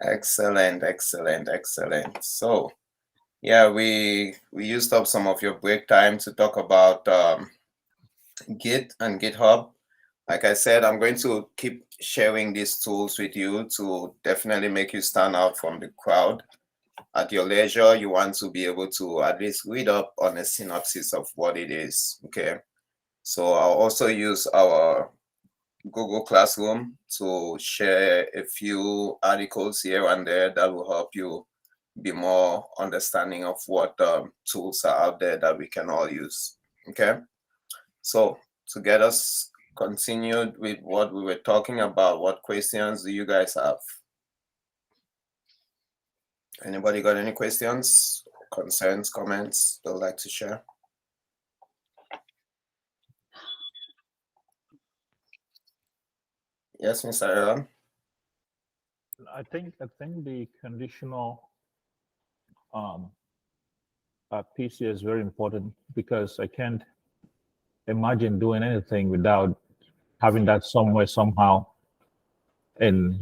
Excellent, excellent, excellent. So yeah, we used up some of your break time to talk about Git and GitHub. Like I said, I'm going to keep sharing these tools with you to definitely make you stand out from the crowd. At your leisure, you want to be able to at least read up on a synopsis of what it is. Okay. So I'll also use our Google Classroom to share a few articles here and there that will help you be more understanding of what tools are out there that we can all use. Okay. So to get us continued with what we were talking about, what questions do you guys have? Anybody got any questions, concerns, comments they'd like to share? Yes, Mr. Aaron? I think the conditional piece here is very important because I can't imagine doing anything without having that somewhere somehow, and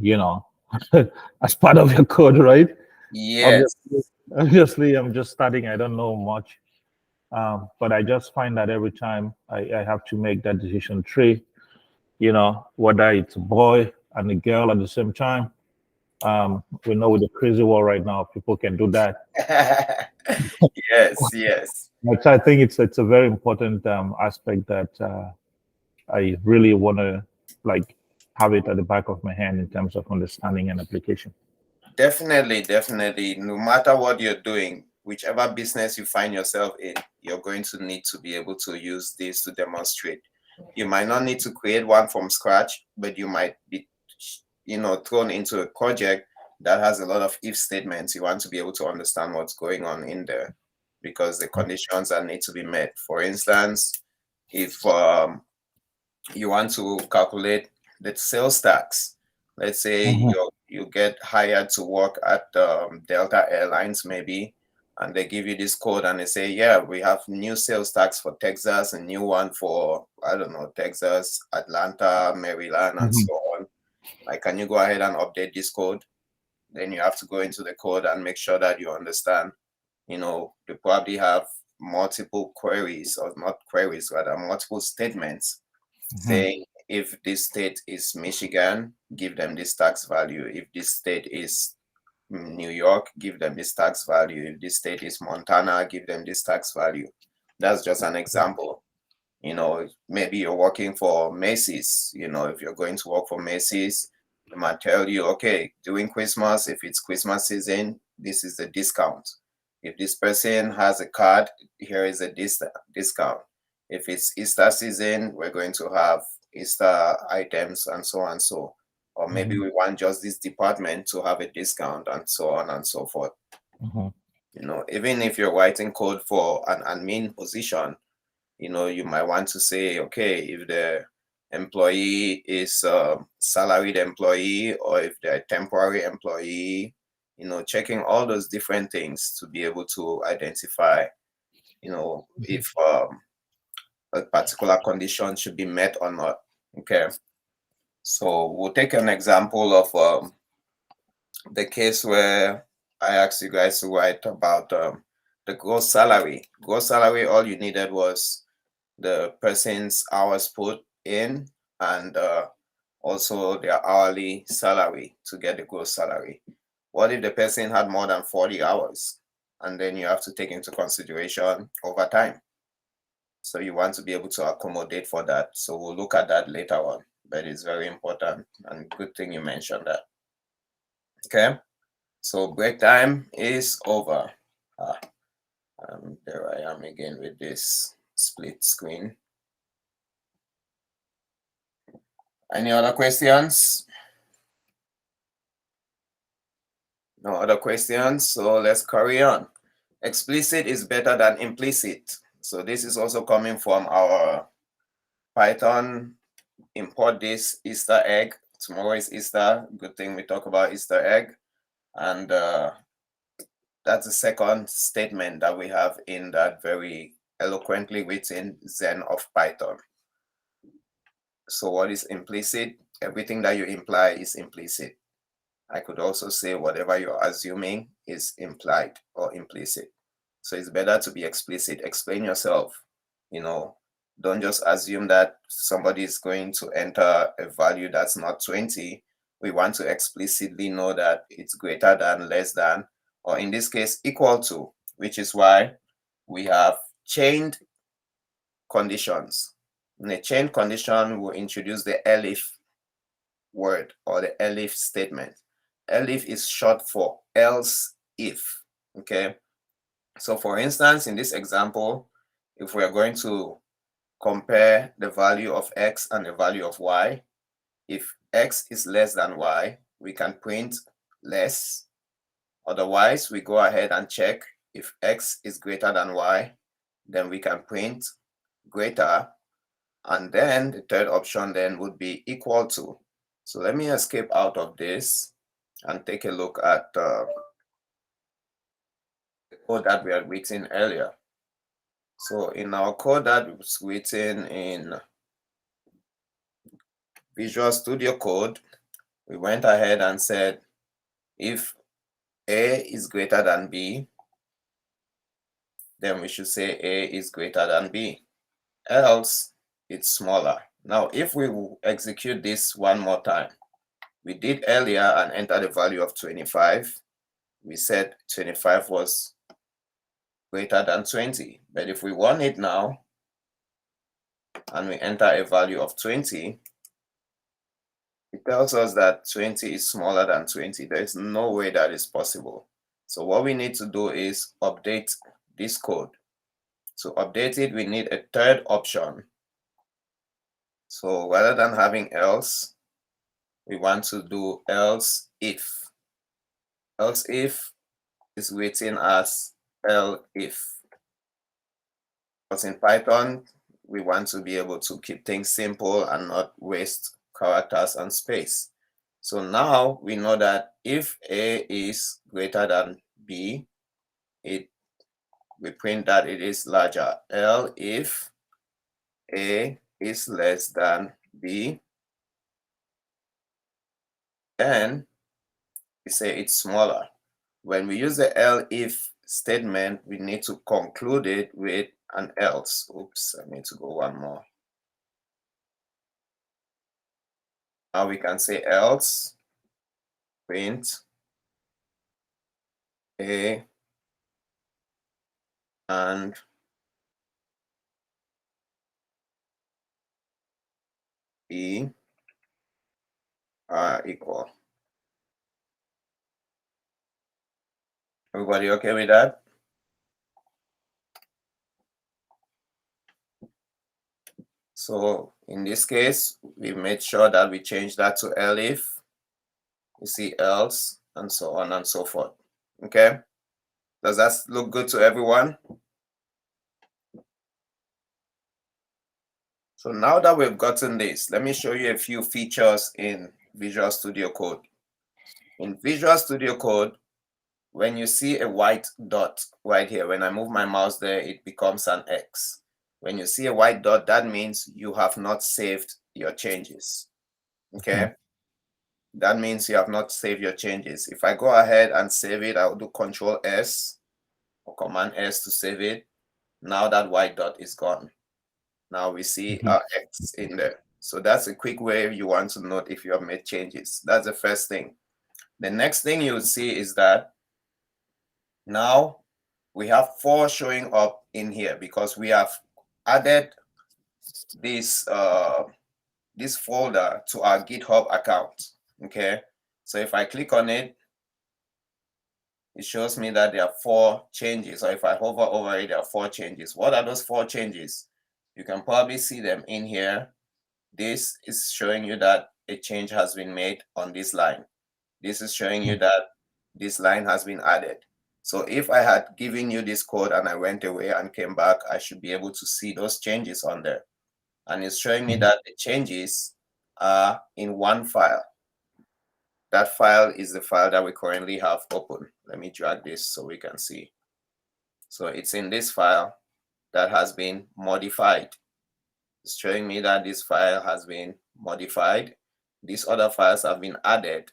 as part of your code, right? Yes. Obviously, I'm just starting. I don't know much, but I just find that every time I have to make that decision tree, whether it's a boy and a girl at the same time. We know with the crazy world right now, people can do that. Yes, yes. But I think it's a very important aspect that I really want to like have it at the back of my hand in terms of understanding and application. Definitely, definitely. No matter what you're doing, whichever business you find yourself in, you're going to need to be able to use this to demonstrate. You might not need to create one from scratch, but you might be, thrown into a project that has a lot of if statements. You want to be able to understand what's going on in there because the conditions that need to be met. For instance, if you want to calculate the sales tax. Let's say Mhm. you get hired to work at Delta Airlines maybe, and they give you this code and they say, yeah, we have new sales tax for Texas, a new one for, I don't know, Texas, Atlanta, Maryland, and Mhm. so on. Like, can you go ahead and update this code? Then you have to go into the code and make sure that you understand. They probably have multiple queries, or not queries, rather multiple statements Mhm. saying if this state is Michigan, give them this tax value. If this state is New York, give them this tax value. If this state is Montana, give them this tax value. That's just an example. Maybe you're working for Macy's. If you're going to work for Macy's, they might tell you, okay, during Christmas, if it's Christmas season, this is the discount. If this person has a card, here is a discount. If it's Easter season, we're going to have Easter items and so and so. Or maybe Mhm. we want just this department to have a discount and so on and so forth. Mhm. Even if you're writing code for an admin position, you might want to say, okay, if the employee is a salaried employee or if they're a temporary employee, checking all those different things to be able to identify, if a particular condition should be met or not. Okay. So we'll take an example of the case where I asked you guys to write about the gross salary. Gross salary, all you needed was the person's hours put in and also their hourly salary to get the gross salary. What if the person had more than 40 hours? And then you have to take into consideration overtime. So you want to be able to accommodate for that. So we'll look at that later on, but it's very important and good thing you mentioned that. Okay, so break time is over. Ah, there I am again with this split screen. Any other questions? No other questions, so let's carry on. Explicit is better than implicit. So this is also coming from our Python import this Easter egg. Tomorrow is Easter. Good thing we talk about Easter egg. And that's the second statement that we have in that very eloquently written Zen of Python. So what is implicit? Everything that you imply is implicit. I could also say whatever you're assuming is implied or implicit. So it's better to be explicit. Explain yourself. Don't just assume that somebody is going to enter a value that's not 20. We want to explicitly know that it's greater than, less than, or in this case, equal to, which is why we have chained conditions. In a chained condition, we'll introduce the elif word or the elif statement. Elif is short for else if. Okay. So for instance, in this example, if we're going to compare the value of x and the value of y, if x is less than y, we can print less. Otherwise, we go ahead and check if x is greater than y, then we can print greater. And then the third option then would be equal to. So let me escape out of this and take a look at the code that we had written earlier. So in our code that was written in Visual Studio Code, we went ahead and said if A is greater than B, then we should say A is greater than B. Else, it's smaller. Now, if we will execute this one more time, we did earlier and enter the value of 25. We said 25 was greater than 20. But if we want it now, and we enter a value of 20, it tells us that 20 is smaller than 20. There is no way that is possible. So what we need to do is update this code. To update it, we need a third option. So rather than having else, we want to do else if. Else if is written as elif. Because in Python, we want to be able to keep things simple and not waste characters and space. So now we know that if A is greater than B, we print that it is larger. L if A is less than B, then we say it's smaller. When we use the elif statement, we need to conclude it with an else. Oops, I need to go one more. Now we can say else print A and B are equal. Everybody okay with that? So in this case, we made sure that we change that to elif. You see else and so on and so forth. Okay? Does that look good to everyone? So now that we've gotten this, let me show you a few features in Visual Studio Code. In Visual Studio Code, when you see a white dot right here, when I move my mouse there, it becomes an X. When you see a white dot, that means you have not saved your changes. Okay? That means you have not saved your changes. If I go ahead and save it, I'll do Control S or Command S to save it. Now that white dot is gone. Now we see our X in there. So that's a quick way you want to note if you have made changes. That's the first thing. The next thing you'll see is that now we have 4 showing up in here because we have added this this folder to our GitHub account. Okay, so if I click on it, it shows me that there are 4 changes. Or if I hover over it, there are 4 changes. What are those 4 changes? You can probably see them in here. This is showing you that a change has been made on this line. This is showing you that this line has been added. So if I had given you this code and I went away and came back, I should be able to see those changes on there. And it's showing me that the changes are in one file. That file is the file that we currently have open. Let me drag this so we can see. So it's in this file that has been modified. It's showing me that this file has been modified. These other files have been added.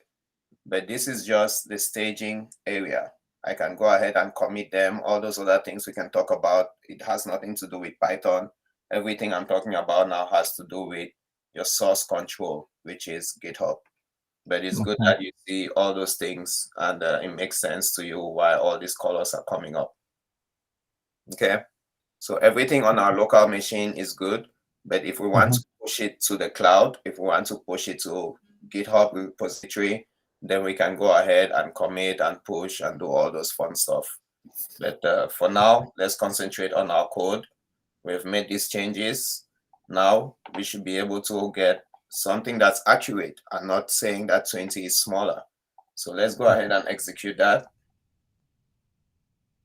but this is just the staging area. I can go ahead and commit them. All those other things we can talk about. It has nothing to do with Python. Everything I'm talking about now has to do with your source control, which is GitHub. But it's good that you see all those things and it makes sense to you why all these colors are coming up. Okay, so everything on our local machine is good, but if we want to push it to the cloud, if we want to push it to GitHub repository, then we can go ahead and commit and push and do all those fun stuff. But for now, let's concentrate on our code. We've made these changes. Now we should be able to get something that's accurate and not saying that 20 is smaller. So let's go ahead and execute that.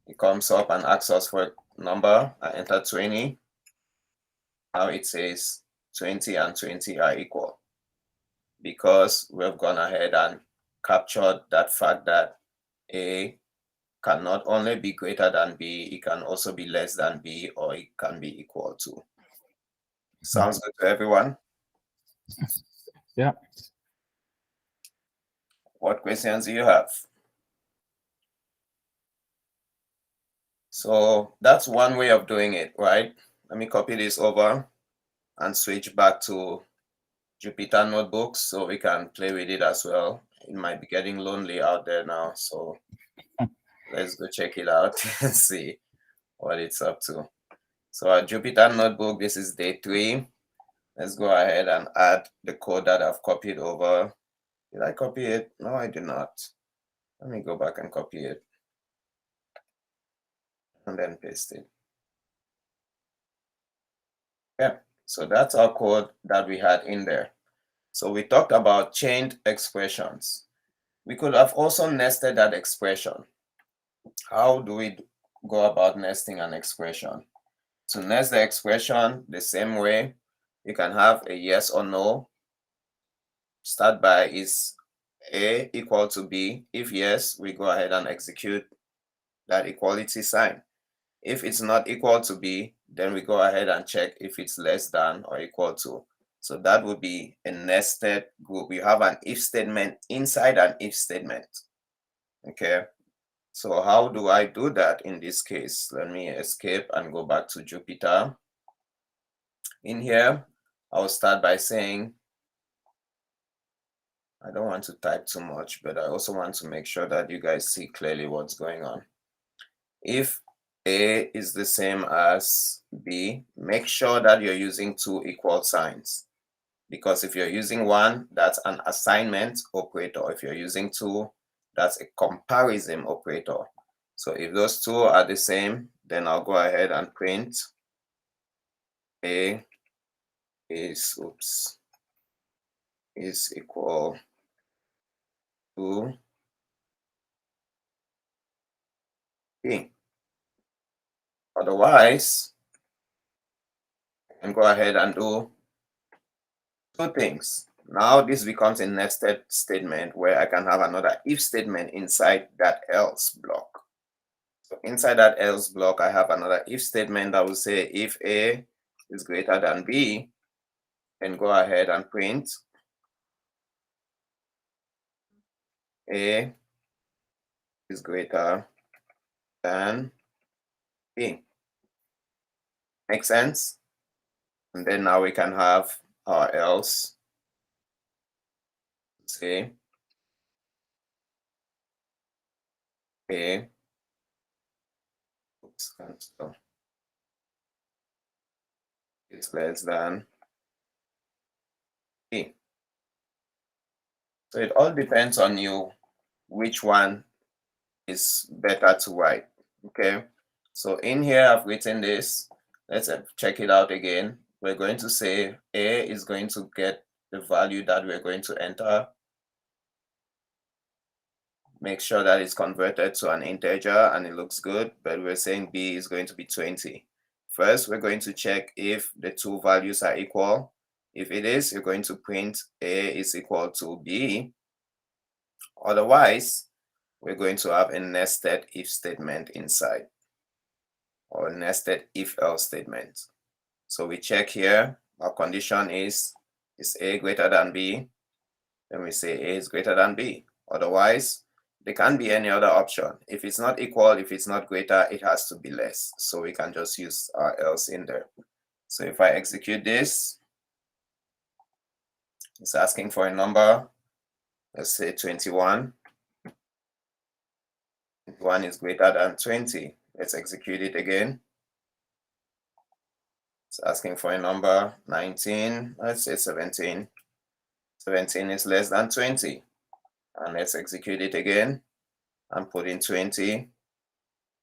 It comes up and asks us for a number. I enter 20. Now it says 20 and 20 are equal because we've gone ahead and captured that fact that A can not only be greater than B, it can also be less than B, or it can be equal to. Sounds good to everyone? Yeah. What questions do you have? So that's one way of doing it, right? Let me copy this over and switch back to Jupyter notebooks so we can play with it as well. It might be getting lonely out there now, so let's go check it out and see what it's up to. So our Jupyter notebook, this is day 3. Let's go ahead and add the code that I've copied over. Did I copy it? No, I did not. Let me go back and copy it and then paste it. Yeah, so that's our code that we had in there. So we talked about chained expressions. We could have also nested that expression. How do we go about nesting an expression? To nest the expression the same way, you can have a yes or no. Start by is A equal to B? If yes, we go ahead and execute that equality sign. If it's not equal to B, then we go ahead and check if it's less than or equal to. So that would be a nested group. You have an if statement inside an if statement. Okay. So how do I do that in this case? Let me escape and go back to Jupyter. In here, I'll start by saying, I don't want to type too much, but I also want to make sure that you guys see clearly what's going on. If A is the same as B, make sure that you're using 2 equal signs. Because if you're using 1, that's an assignment operator. If you're using 2, that's a comparison operator. So if those 2 are the same, then I'll go ahead and print A is equal to B. Otherwise, I can go ahead and do 2 things. Now this becomes a nested statement where I can have another if statement inside that else block. So inside that else block, I have another if statement that will say if A is greater than B, then go ahead and print A is greater than B. Make sense? And then now we can have our else say A is less than B. So it all depends on you which one is better to write. Okay, so in here I've written this. Let's check it out again. We're going to say A is going to get the value that we're going to enter. Make sure that it's converted to an integer and it looks good, but we're saying B is going to be 20. First, we're going to check if the 2 values are equal. If it is, you're going to print A is equal to B. Otherwise, we're going to have a nested if statement inside, or nested if else statement. So we check here, our condition is A greater than B? Then we say A is greater than B. Otherwise, there can't be any other option. If it's not equal, if it's not greater, it has to be less. So we can just use our else in there. So if I execute this, it's asking for a number. Let's say 21. 1 is greater than 20. Let's execute it again. It's asking for a number, 19. Let's say 17. 17 is less than 20. And let's execute it again and put in 20.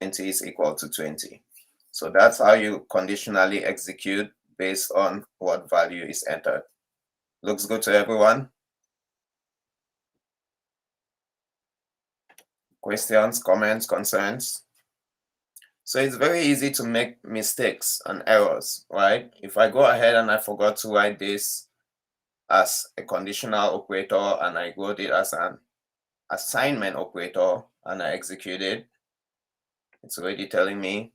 20 is equal to 20. So that's how you conditionally execute based on what value is entered. Looks good to everyone? Questions, comments, concerns? So it's very easy to make mistakes and errors, right? If I go ahead and I forgot to write this as a conditional operator and I wrote it as an assignment operator and I execute it, it's already telling me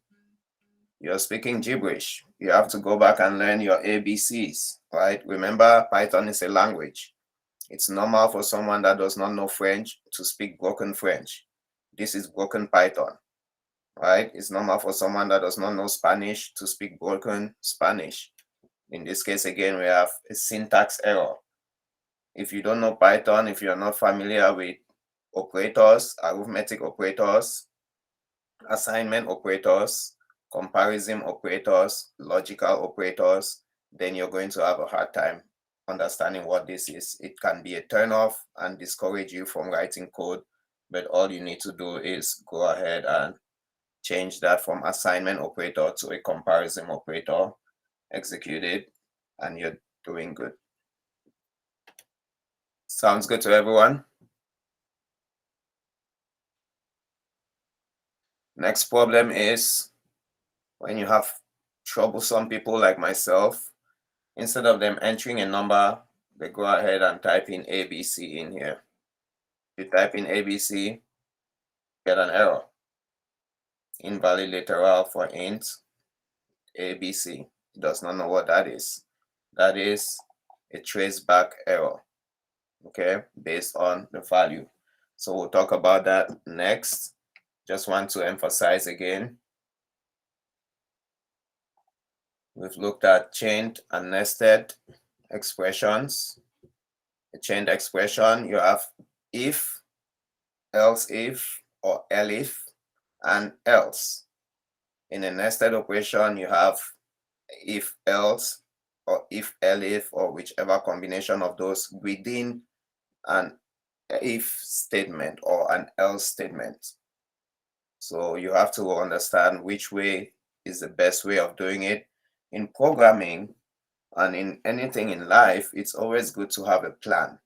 you're speaking gibberish. You have to go back and learn your ABCs, right? Remember, Python is a language. It's normal for someone that does not know French to speak broken French. This is broken Python, right? It's normal for someone that does not know Spanish to speak broken Spanish. In this case, again, we have a syntax error. If you don't know Python, if you're not familiar with operators, arithmetic operators, assignment operators, comparison operators, logical operators, then you're going to have a hard time understanding what this is. It can be a turnoff and discourage you from writing code, but all you need to do is go ahead and change that from assignment operator to a comparison operator, execute it, and you're doing good. Sounds good to everyone? Next problem is when you have troublesome people like myself, instead of them entering a number, they go ahead and type in ABC in here. If you type in ABC, get an error. Invalid literal for int ABC. It does not know what that is. That is a traceback error, okay, based on the value. So we'll talk about that next. Just want to emphasize again, we've looked at chained and nested expressions. A chained expression, you have if, else if, or elif, and else. In a nested operation, you have if else, or if elif, or whichever combination of those within an if statement or an else statement. So you have to understand which way is the best way of doing it. In programming and in anything in life, it's always good to have a plan.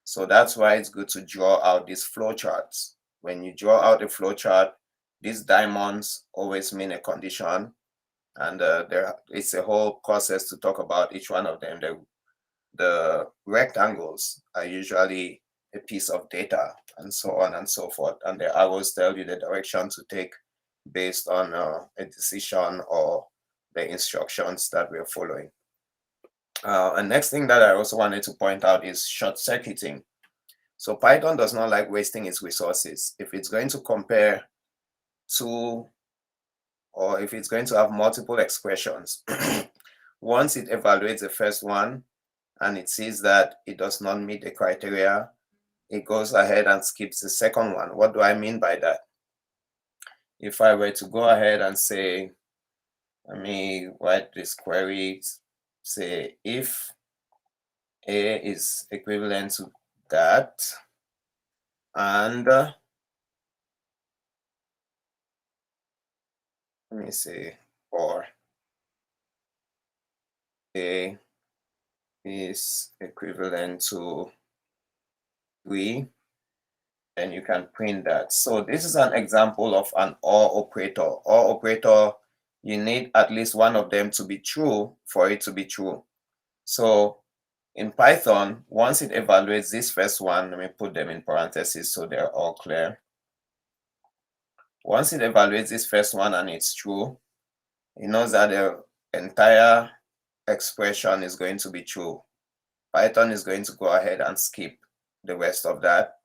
So that's why it's good to draw out these flowcharts. When you draw out a flowchart, these diamonds always mean a condition, and it's a whole process to talk about each one of them. The rectangles are usually a piece of data, and so on and so forth, and the arrows tell you the direction to take based on a decision or the instructions that we're following. And next thing that I also wanted to point out is short-circuiting. So Python does not like wasting its resources. If it's going to compare two, or if it's going to have multiple expressions, once it evaluates the first one and it sees that it does not meet the criteria, it goes ahead and skips the second one. What do I mean by that? If I were to go ahead and say, let me write this query, say if A is equivalent to that, and let me say, or A is equivalent to 3, then you can print that. So this is an example of an OR operator. OR operator, you need at least one of them to be true for it to be true. So in Python, once it evaluates this first one, let me put them in parentheses so they're all clear. Once it evaluates this first one and it's true, it knows that the entire expression is going to be true. Python is going to go ahead and skip the rest of that.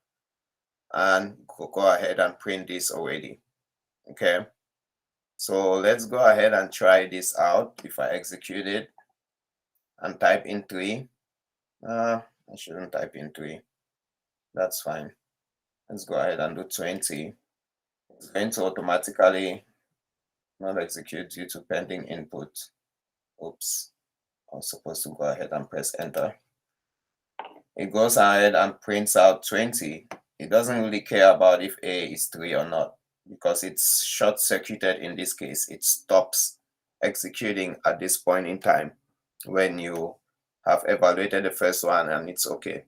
and go ahead and print this already. Okay, so let's go ahead and try this out. If I execute it and type in 3, I shouldn't type in 3. That's fine. Let's go ahead and do 20. It's going to automatically not execute due to pending input. Oops, I was supposed to go ahead and press enter. It goes ahead and prints out 20. It doesn't really care about if A is 3 or not, because it's short-circuited in this case. It stops executing at this point in time when you have evaluated the first one and it's okay.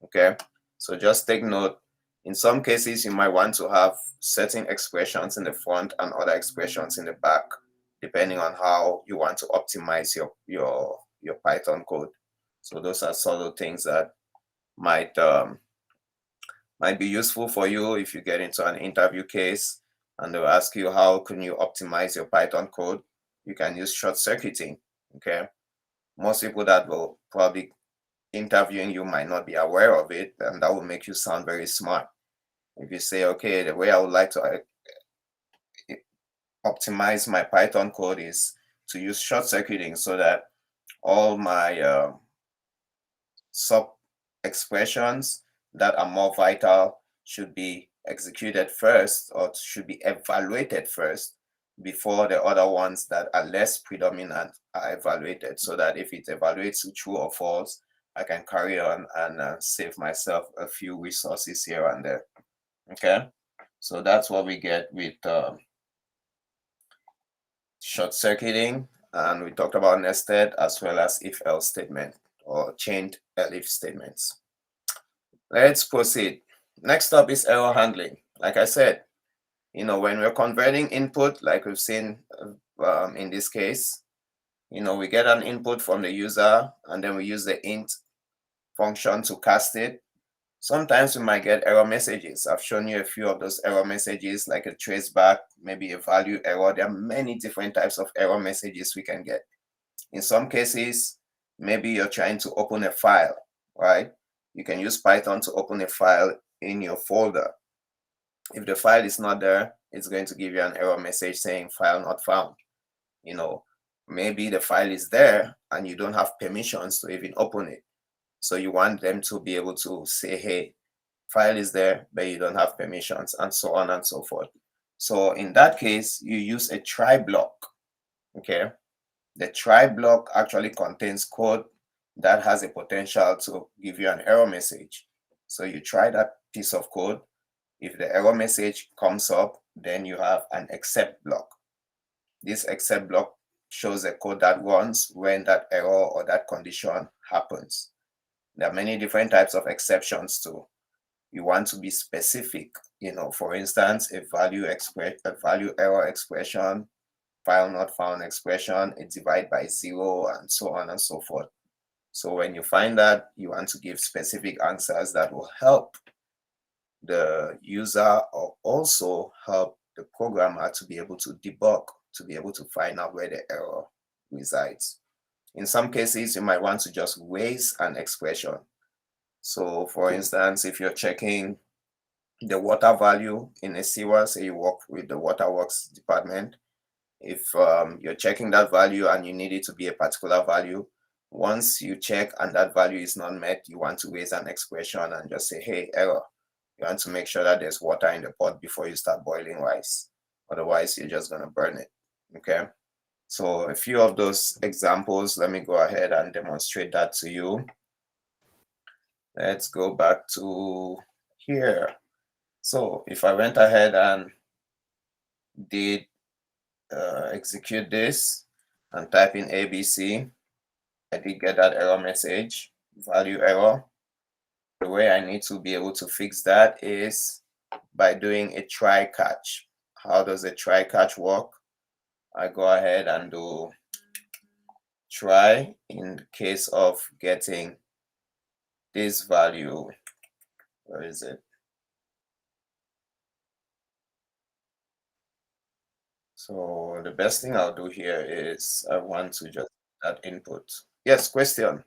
Okay, so just take note. In some cases, you might want to have certain expressions in the front and other expressions in the back, depending on how you want to optimize your Python code. So those are sort of things that might be useful for you if you get into an interview case and they'll ask you how can you optimize your Python code. You can use short circuiting. Okay, most people that will probably interviewing you might not be aware of it, and that will make you sound very smart. If you say, okay, the way I would like to optimize my Python code is to use short circuiting so that all my sub expressions that are more vital should be executed first, or should be evaluated first before the other ones that are less predominant are evaluated, so that if it evaluates true or false, I can carry on and save myself a few resources here and there. Okay, so that's what we get with short circuiting, and we talked about nested as well as if-else statement or chained elif statements. Let's proceed. Next up is error handling. Like I said, when we're converting input, like we've seen in this case, we get an input from the user and then we use the int function to cast it. Sometimes we might get error messages. I've shown you a few of those error messages, like a traceback, maybe a value error. There are many different types of error messages we can get. In some cases, maybe you're trying to open a file, right? You can use Python to open a file in your folder. If the file is not there, it's going to give you an error message saying file not found. Maybe the file is there and you don't have permissions to even open it. So you want them to be able to say, hey, file is there, but you don't have permissions, and so on and so forth. So in that case, you use a try block. Okay, the try block actually contains code that has a potential to give you an error message. So you try that piece of code. If the error message comes up, then you have an except block. This except block shows a code that runs when that error or that condition happens. There are many different types of exceptions too. You want to be specific, for instance, a value error expression, file not found expression, a divide by 0, and so on and so forth. So when you find that, you want to give specific answers that will help the user or also help the programmer to be able to debug, to be able to find out where the error resides. In some cases, you might want to just raise an expression. So for instance, if you're checking the water value in a sewer, say you work with the waterworks department, if you're checking that value and you need it to be a particular value, once you check and that value is not met, you want to raise an expression and just say, hey, error. You want to make sure that there's water in the pot before you start boiling rice. Otherwise, you're just going to burn it. Okay. So a few of those examples, let me go ahead and demonstrate that to you. Let's go back to here. So if I went ahead and did execute this and type in ABC, I did get that error message, value error. The way I need to be able to fix that is by doing a try catch. How does a try catch work? I go ahead and do try in case of getting this value. Where is it? So the best thing I'll do here is I want to just add input. Yes, question.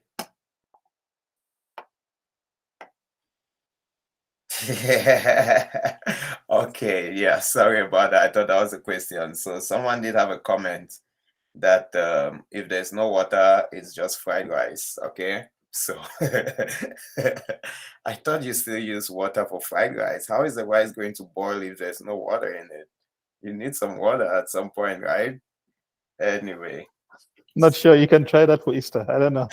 Yeah. Okay, yeah, sorry about that. I thought that was a question. So someone did have a comment that if there's no water, it's just fried rice. Okay, so I thought you still use water for fried rice. How is the rice going to boil if there's no water in it? You need some water at some point, right? Anyway. Not sure. You can try that for Easter. I don't know.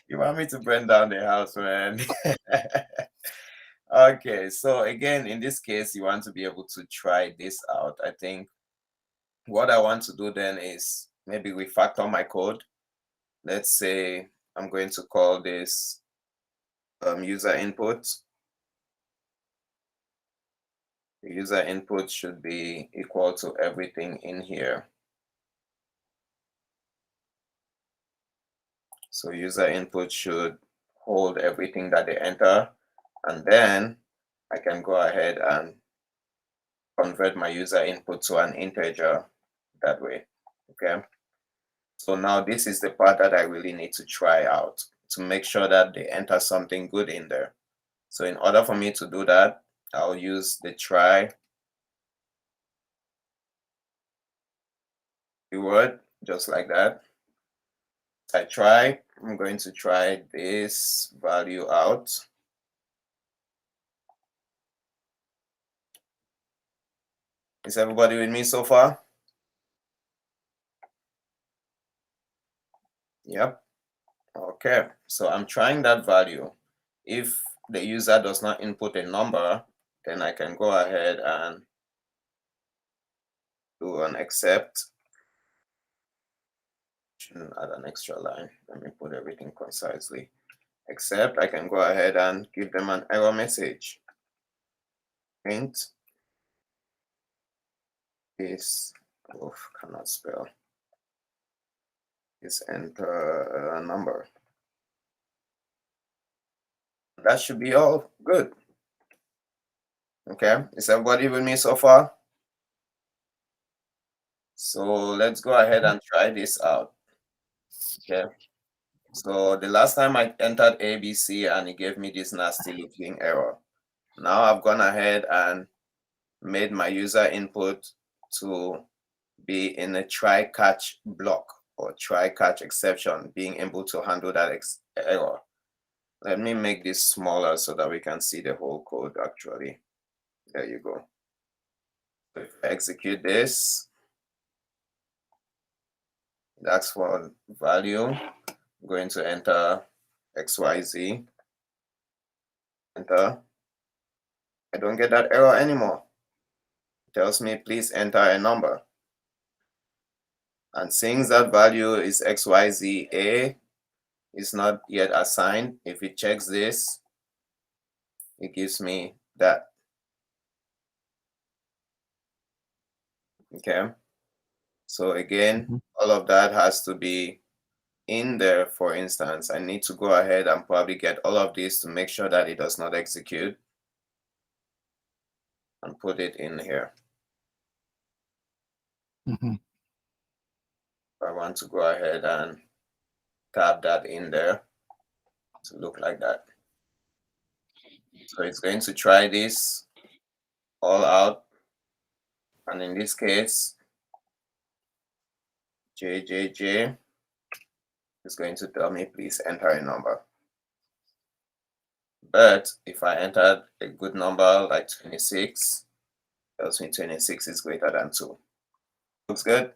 You want me to burn down the house, man? Okay, so again, in this case, you want to be able to try this out. I think what I want to do then is maybe refactor my code. Let's say I'm going to call this user input. The user input should be equal to everything in here. So user input should hold everything that they enter, and then I can go ahead and convert my user input to an integer that way. Okay. So now this is the part that I really need to try out to make sure that they enter something good in there. So in order for me to do that, I'll use the try keyword just like that. I try, I'm going to try this value out. Is everybody with me so far? Yep. Okay, so I'm trying that value. If the user does not input a number, then I can go ahead and do an except. Shouldn't add an extra line. Let me put everything concisely. Except I can go ahead and give them an error message. Print is, cannot spell, is enter a number. That should be all good. Okay, is everybody with me so far? So let's go ahead and try this out. Okay, so the last time I entered ABC and it gave me this nasty looking error. Now I've gone ahead and made my user input to be in a try catch block or try catch exception, being able to handle that error. Let me make this smaller so that we can see the whole code actually. There you go. If I execute this, that's for value. I'm going to enter XYZ. Enter. I don't get that error anymore. It tells me please enter a number. And since that value is XYZA is not yet assigned, if it checks this, it gives me that. Okay. So again, all of that has to be in there. For instance, I need to go ahead and probably get all of this to make sure that it does not execute and put it in here. I want to go ahead and tab that in there to look like that. So it's going to try this all out. And in this case, JJJ is going to tell me, please enter a number. But if I entered a good number like 26, tells me 26 is greater than 2. Looks good?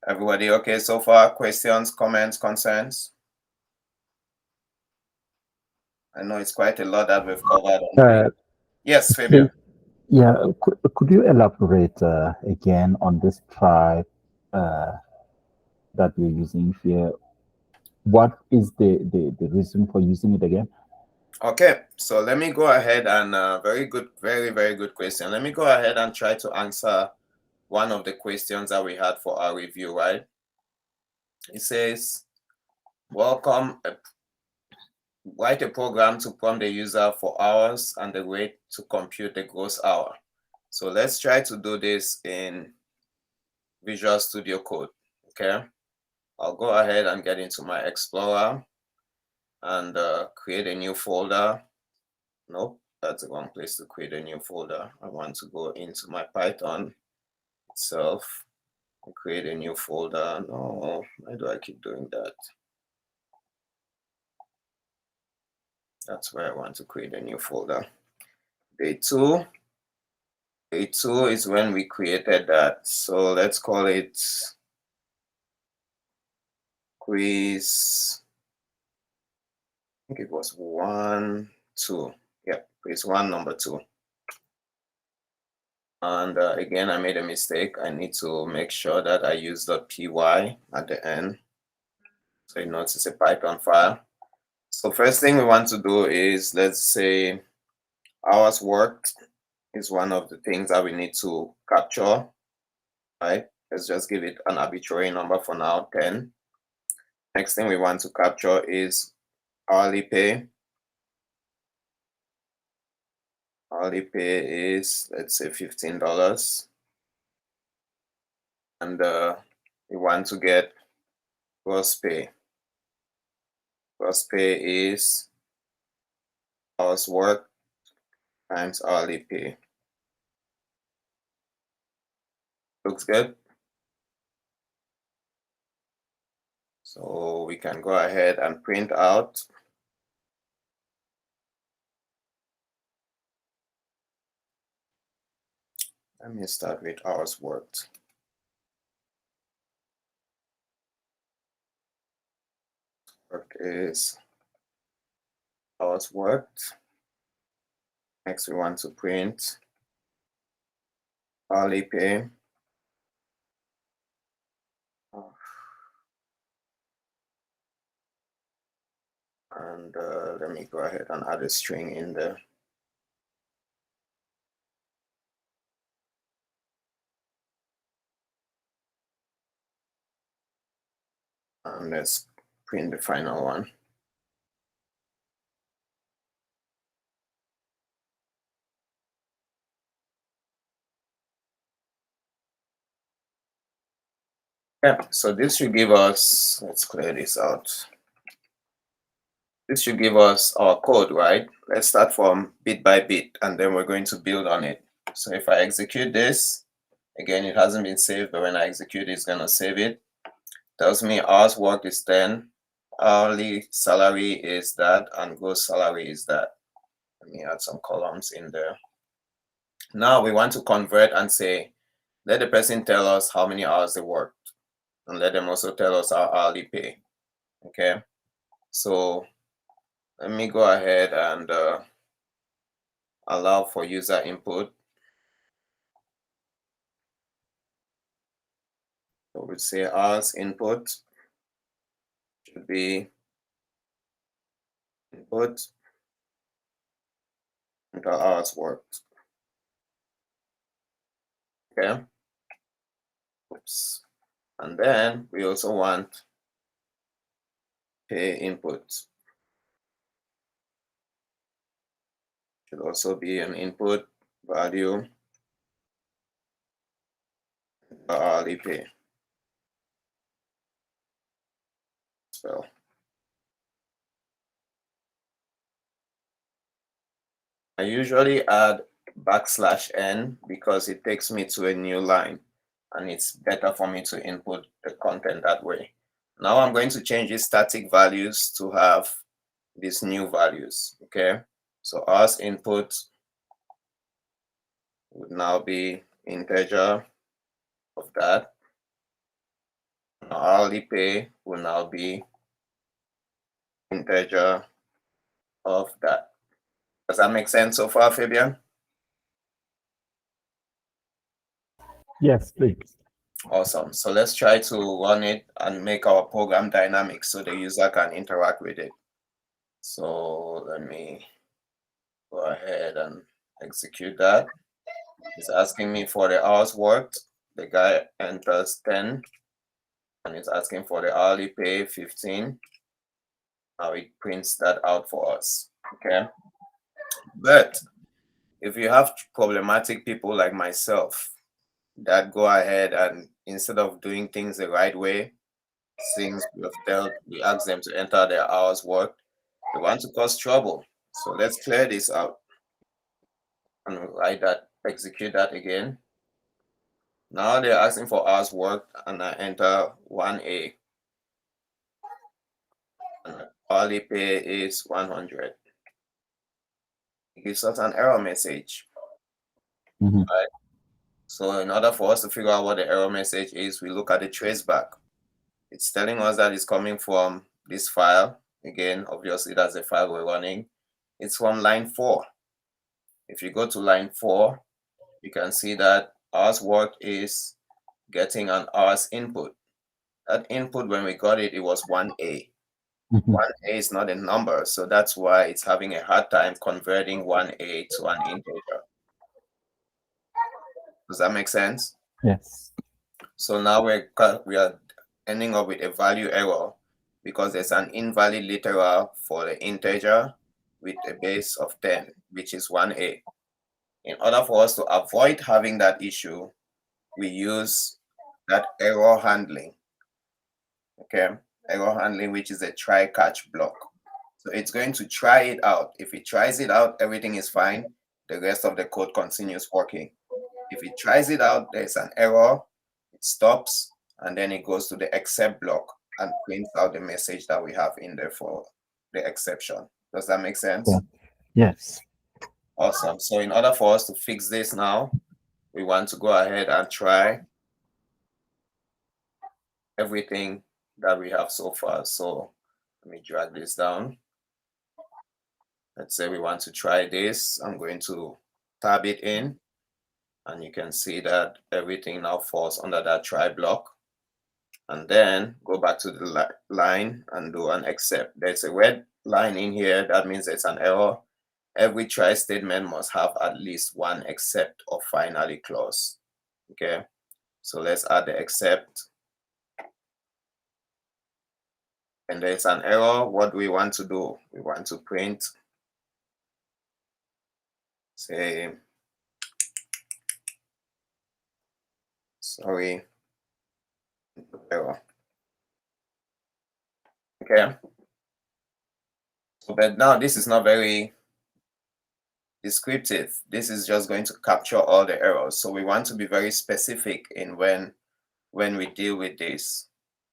Everybody okay so far? Questions, comments, concerns? I know it's quite a lot that we've covered. Yes, Fabian. Yeah, could you elaborate again on this try that you're using here? What is the reason for using it again? Okay, so let me go ahead and very good, very good question. Let me go ahead and try to answer one of the questions that we had for our review, right? It says, welcome, write a program to prompt the user for hours and the rate to compute the gross hour. So let's try to do this in Visual Studio Code, okay? I'll go ahead and get into my Explorer. and create a new folder. Nope, that's the wrong place to create a new folder. I want to go into my Python itself and create a new folder. No, why do I keep doing that? That's where I want to create a new folder. Day two. Day two is when we created that. So let's call it quiz. I think it was 1, 2. Yeah, quiz 1, number 2. And again, I made a mistake. I need to make sure that I use .py at the end. So you notice it's a Python file. So first thing we want to do is, let's say hours worked is one of the things that we need to capture, right? Let's just give it an arbitrary number for now, 10. Next thing we want to capture is hourly pay. Hourly pay is, let's say, $15. And we want to get gross pay. Gross pay is hours worked times hourly pay. Looks good. So we can go ahead and print out. Let me start with hours worked. Worked is hours worked. Next, we want to print hourly pay. And let me go ahead and add a string in there. And let's print the final one. Yeah, so this should give us, let's clear this out. This should give us our code, right? Let's start from bit by bit, and then we're going to build on it. So if I execute this, again, it hasn't been saved, but when I execute, it's going to save it. Tells me hours work is 10, hourly salary is that, and gross salary is that. Let me add some columns in there. Now we want to convert and say, let the person tell us how many hours they worked, and let them also tell us our hourly pay. Okay, so let me go ahead and allow for user input. So we'll say hours input should be input into hours worked. Okay. Oops. And then we also want pay input. Should also be an input value hourly pay. So I usually add \n because it takes me to a new line, and it's better for me to input the content that way. Now I'm going to change these static values to have these new values. Okay, so hours input would now be integer of that. Hourly pay will now be integer of that. Does that make sense so far, Fabian? Yes, please. Awesome. So let's try to run it and make our program dynamic so the user can interact with it. So let me go ahead and execute that. It's asking me for the hours worked. The guy enters 10, and it's asking for the hourly pay 15. Now it prints that out for us. Okay. But if you have problematic people like myself that go ahead and instead of doing things the right way, since we ask them to enter their hours worked, We want to cause trouble. So let's clear this out and write that, execute that again. Now they're asking for hours worked, and I enter 1A. And hourly pay is 100. It gives us an error message. Right? So in order for us to figure out what the error message is, we look at the traceback. It's telling us that it's coming from this file. Again, obviously that's the file we're running. It's from line 4. If you go to line 4, you can see that hours worked is getting an hours input. That input, when we got it, it was 1A. 1A is not a number, so that's why it's having a hard time converting 1A to an integer. Does that make sense? Yes. So now we are ending up with a value error because there's an invalid literal for the integer with a base of 10, which is 1A. In order for us to avoid having that issue, we use that error handling. Okay, error handling, which is a try catch block. So it's going to try it out. If it tries it out, everything is fine. The rest of the code continues working. If it tries it out, there's an error, it stops, and then it goes to the except block and prints out the message that we have in there for the exception. Does that make sense? Yeah. Yes. Awesome. So in order for us to fix this now, we want to go ahead and try everything that we have so far. So let me drag this down. Let's say we want to try this. I'm going to tab it in, and you can see that everything now falls under that try block. And then go back to the line and do an except. There's a red line in here. That means it's an error. Every try statement must have at least one except or finally clause. Okay, so let's add the except. And there's an error. What do we want to do? We want to print, say, sorry, error. Okay. But now this is not very descriptive. This is just going to capture all the errors. So we want to be very specific in when we deal with this.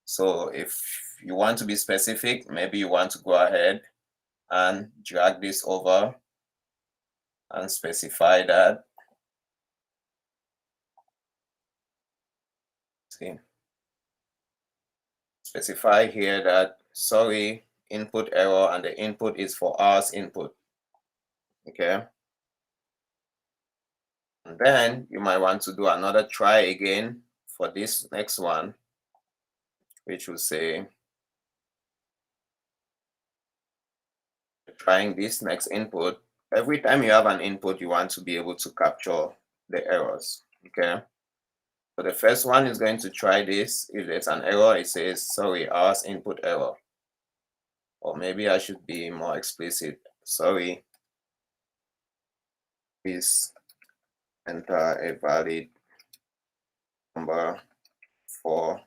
So if you want to be specific, maybe you want to go ahead and drag this over and specify that. See, specify here that, sorry, input error, and the input is for hours input. Okay. And then you might want to do another try again for this next one, which will say, trying this next input. Every time you have an input, you want to be able to capture the errors. Okay. So the first one is going to try this. If there's an error, it says, sorry, hours input error. Or maybe I should be more explicit. Sorry, please enter a valid number for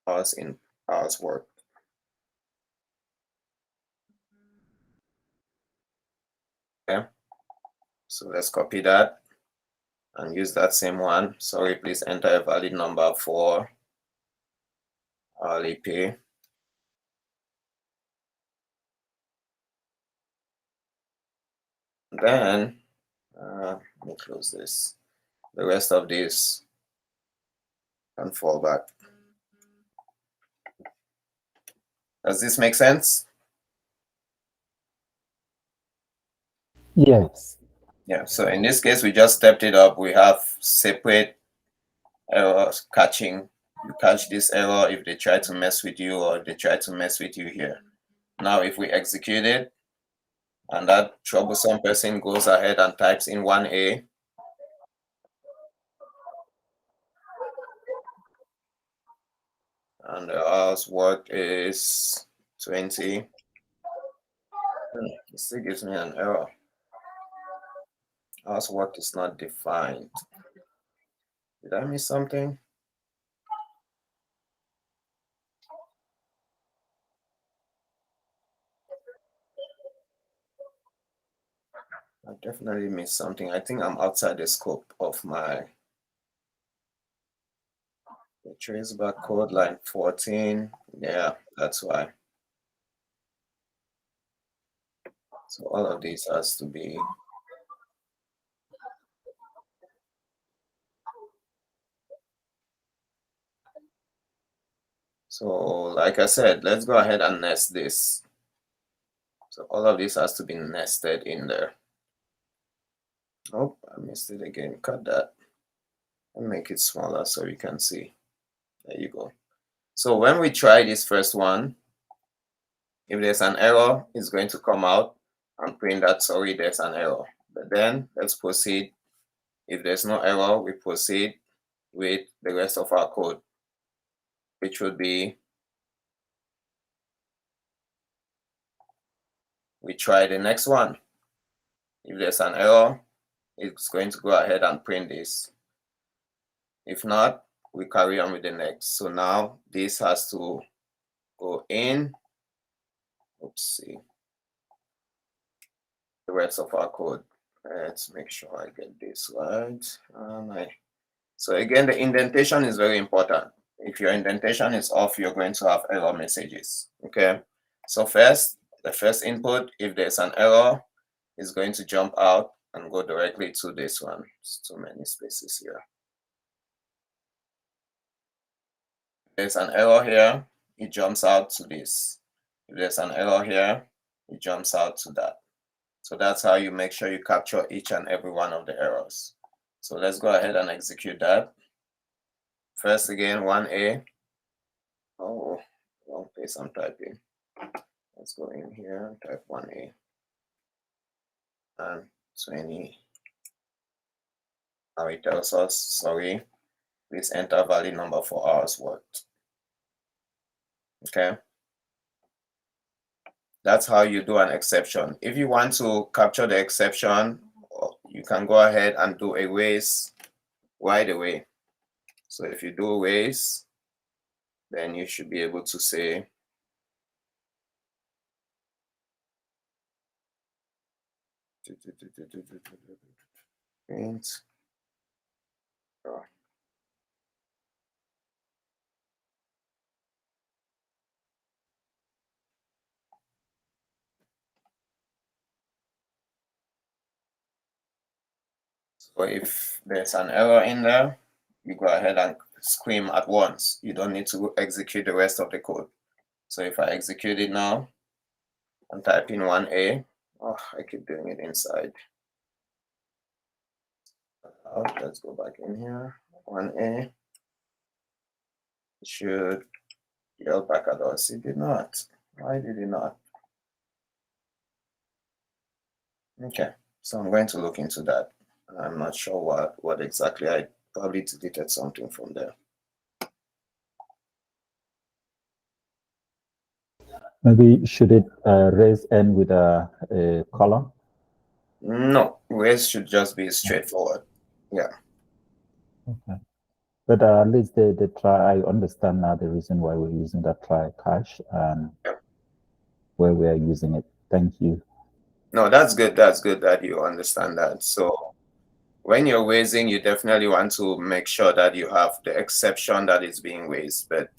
hours in hours work. Okay. So let's copy that and use that same one. Sorry, please enter a valid number for hourly pay. Then let me close this. The rest of this can fall back. Does this make sense? Yes. Yeah, so in this case, we just stepped it up. We have separate errors catching. You catch this error if they try to mess with you or if they try to mess with you here. Now, if we execute it and that troublesome person goes ahead and types in 1A, and the hours worked is 20, it still gives me an error. Hours worked is not defined. Did I miss something? I definitely missed something. I think I'm outside the scope of my the traceback code line 14. Yeah, that's why. So all of this has to be. So like I said, let's go ahead and nest this. So all of this has to be nested in there. Oh, I missed it again. Cut that and make it smaller so you can see. There you go. So when we try this first one, if there's an error, it's going to come out and print that, sorry, there's an error. But then let's proceed. If there's no error, we proceed with the rest of our code, which would be, we try the next one. If there's an error, it's going to go ahead and print this. If not, we carry on with the next. So now this has to go in. Oopsie. The rest of our code. Let's make sure I get this right. So again, the indentation is very important. If your indentation is off, you're going to have error messages. Okay. So first, the first input, if there's an error, is going to jump out and go directly to this one. It's too many spaces here. There's an error here, it jumps out to this. If there's an error here, it jumps out to that. So that's how you make sure you capture each and every one of the errors. So let's go ahead and execute that. First again, 1A. Oh, wrong place I'm typing. Let's go in here and type 1A. And 20. Now it tells us, sorry, please enter valid number for hours worked. Okay. That's how you do an exception. If you want to capture the exception, you can go ahead and do a ways right away. So if you do ways, then you should be able to say print. So if there's an error in there, you go ahead and scream at once. You don't need to execute the rest of the code. So if I execute it now and type in 1A, oh, I keep doing it inside. Let's go back in here. 1A. It should yell back at us. It did not. Why did it not? Okay, so I'm going to look into that. I'm not sure what exactly. I probably deleted something from there. Maybe should it raise end with a column? No, raise should just be straightforward. Yeah. Okay. But at least the try, I understand now the reason why we're using that try cache and where we are using it. Thank you. No, that's good. That's good that you understand that. So when you're raising, you definitely want to make sure that you have the exception that is being raised. But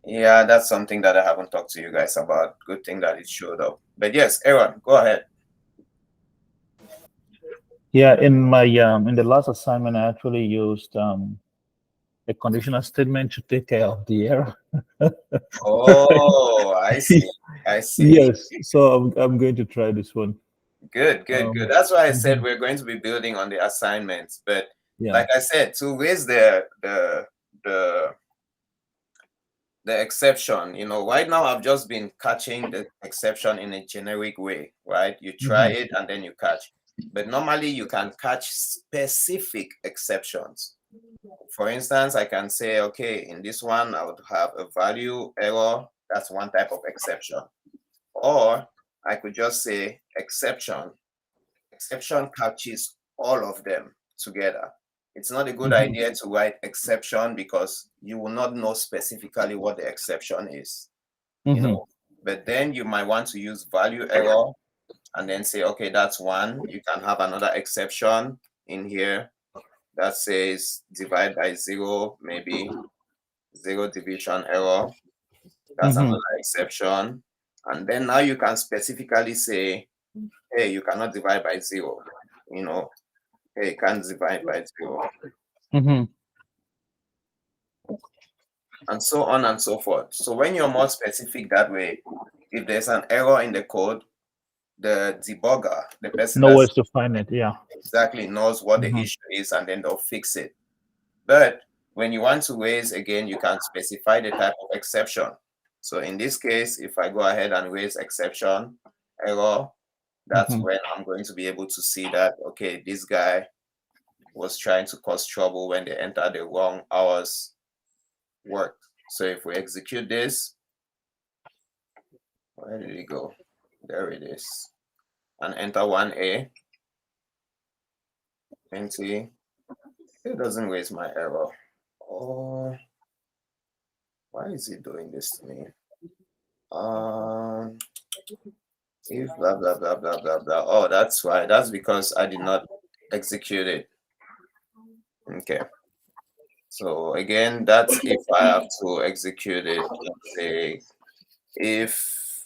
yeah, that's something that I haven't talked to you guys about. Good thing that it showed up. But yes, Aaron, go ahead. Yeah, in my in the last assignment, I actually used a conditional statement to take care of the error. Oh, I see. I see. Yes, so I'm going to try this one. Good. That's why I said we're going to be building on the assignments. But yeah, like I said, to raise the exception, right now I've just been catching the exception in a generic way, right? You try it and then you catch. But normally you can catch specific exceptions. For instance, I can say, okay, in this one, I would have a value error. That's one type of exception. Or I could just say exception. Exception catches all of them together. It's not a good idea to write exception because you will not know specifically what the exception is. But then you might want to use value error and then say, okay, that's 1. You can have another exception in here that says divide by 0, maybe 0 division error. That's another exception. And then now you can specifically say, hey, you cannot divide by 0. You know, hey, you can't divide by 0. And so on and so forth. So when you're more specific that way, if there's an error in the code, the debugger, the person Know where to find it, yeah. exactly knows what the issue is, and then they'll fix it. But when you want to raise again, you can specify the type of exception. So in this case, if I go ahead and raise exception error, that's when I'm going to be able to see that, okay, this guy was trying to cause trouble when they entered the wrong hours worked. So if we execute this, where did it go? There it is. And enter 1A. 20. It doesn't raise my error. Oh, why is it doing this to me? If blah blah blah blah blah blah. Oh, that's why. That's because I did not execute it. Okay. So again, that's if I have to execute it. Let's say if,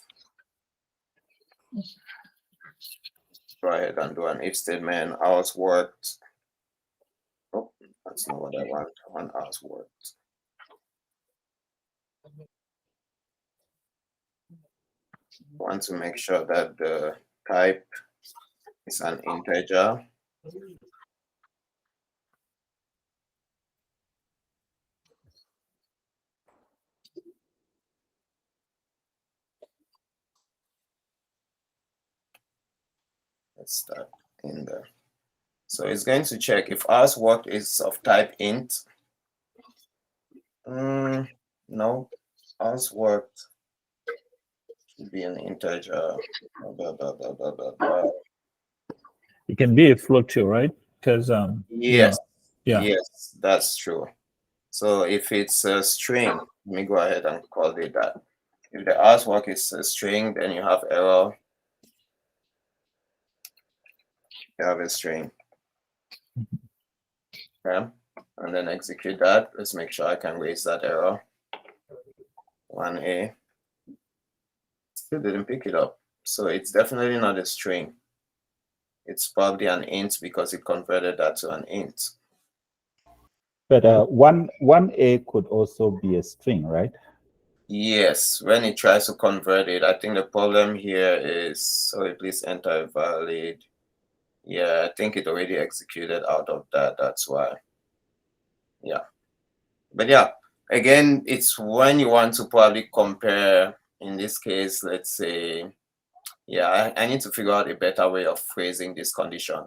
go ahead and do an if statement, hours worked. Oh, that's not what I want. I want hours worked. I want to make sure that the type is an integer. Let's start in there. So it's going to check if hours worked is of type int. No, hours worked should be an integer. Blah, blah, blah, blah, blah, blah. It can be a float too, right? Because yes, yeah, yes, that's true. So if it's a string, let me go ahead and call it that. If the hours work is a string, then you have error. You have a string. Okay, and then execute that. Let's make sure I can raise that error. 1A. Still didn't pick it up. So it's definitely not a string. It's probably an int because it converted that to an int. But 1A could also be a string, right? Yes, when it tries to convert it, I think the problem here is, sorry, please enter a valid. Yeah, I think it already executed out of that. That's why. Yeah. But yeah, again, it's when you want to probably compare, in this case, let's say, yeah, I need to figure out a better way of phrasing this condition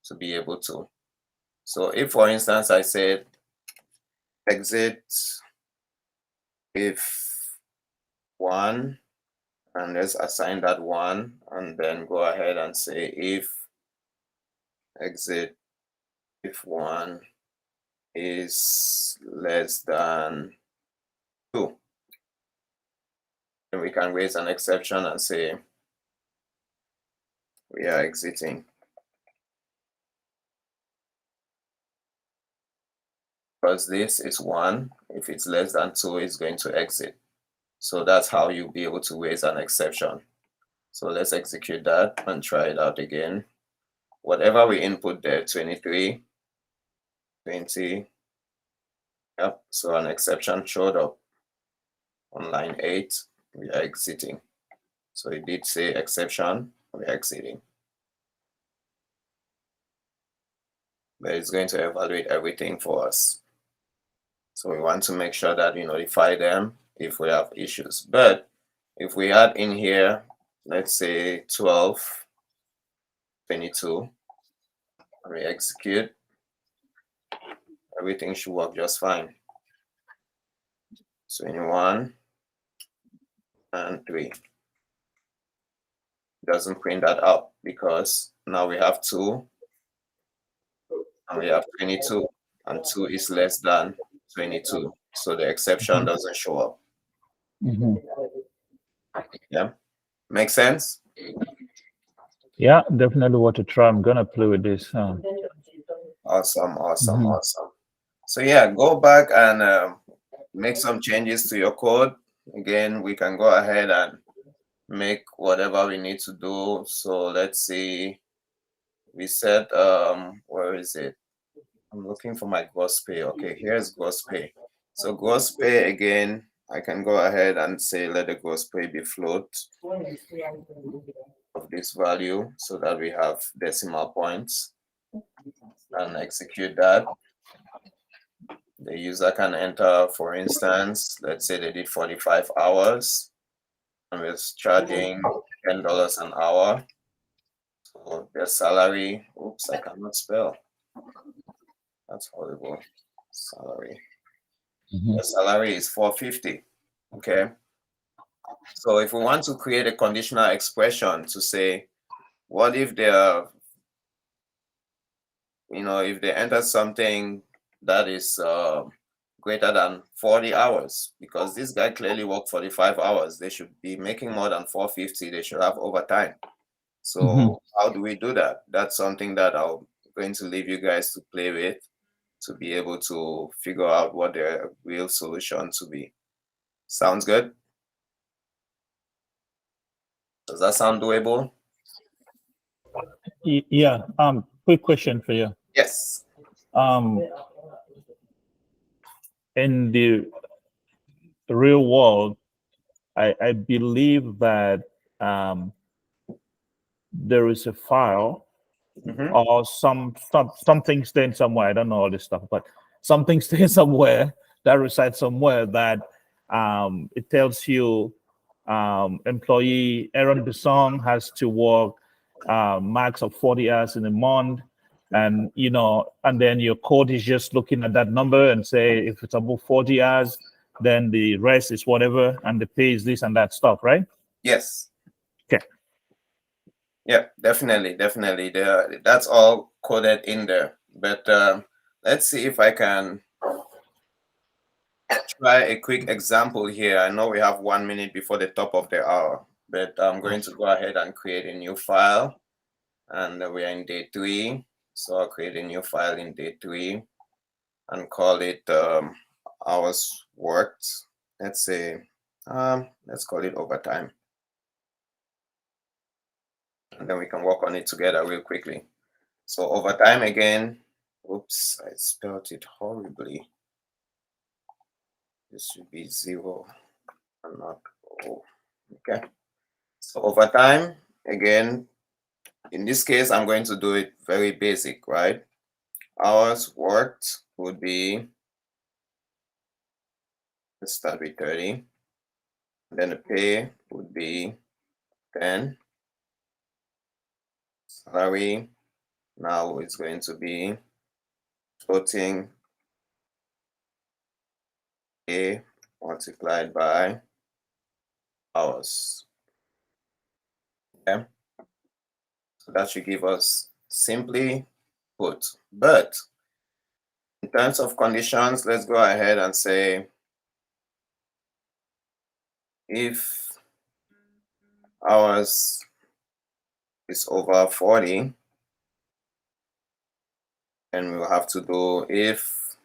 to be able to. So if, for instance, I said exit if 1, and let's assign that 1, and then go ahead and say if exit if 1 is less than 2. Then we can raise an exception and say we are exiting. Because this is 1, if it's less than 2, it's going to exit. So that's how you'll be able to raise an exception. So let's execute that and try it out again. Whatever we input there, 23, 20. Yep, so an exception showed up on line 8. We are exiting. So it did say exception, we're exiting. But it's going to evaluate everything for us. So we want to make sure that we notify them if we have issues. But if we add in here, let's say 12, 22, and we execute, everything should work just fine. 21 and 3. Doesn't print that up because now we have 2 and we have 22, and 2 is less than 22. So the exception doesn't show up. Yeah, make sense? Yeah, definitely want to try. I'm gonna play with this. Awesome, awesome, awesome. So yeah, go back and make some changes to your code. Again, we can go ahead and make whatever we need to do. So let's see. We said, where is it? I'm looking for my gross pay. Okay, here's gross pay. So gross pay, again, I can go ahead and say let the gross pay be float of this value so that we have decimal points, and execute that. The user can enter, for instance, let's say they did 45 hours and we're charging $10 an hour. So their salary, oops, I cannot spell. That's horrible. Salary. The salary is $450. Okay. So if we want to create a conditional expression to say, what if they're, if they enter something that is greater than 40 hours, because this guy clearly worked 45 hours, they should be making more than 450, they should have overtime. So how do we do that? That's something that I'm going to leave you guys to play with, to be able to figure out what the real solution to be. Sounds good? Does that sound doable? Yeah. Quick question for you. Yes. In the real world, I believe that there is a file or something staying somewhere. I don't know all this stuff, but something staying somewhere that resides somewhere that it tells you employee Aaron Bisson has to work max of 40 hours in a month. And and then your code is just looking at that number and say if it's above 40 hours, then the rest is whatever, and the pay is this and that stuff, right? Yes. Okay. Yeah, definitely. That's all coded in there. But let's see if I can try a quick example here. I know we have 1 minute before the top of the hour, but I'm going to go ahead and create a new file. And we are in day 3. So I'll create a new file in day 3 and call it hours worked. Let's say, let's call it overtime. And then we can work on it together real quickly. So overtime again, oops, I spelled it horribly. This should be 0 and not O. Okay. So overtime, again, in this case, I'm going to do it very basic, right? Hours worked would be, let's start with 30. Then the pay would be 10. Salary now is going to be floating A multiplied by hours. Okay. So that should give us simply put. But in terms of conditions, let's go ahead and say if hours is over 40, then we'll have to do if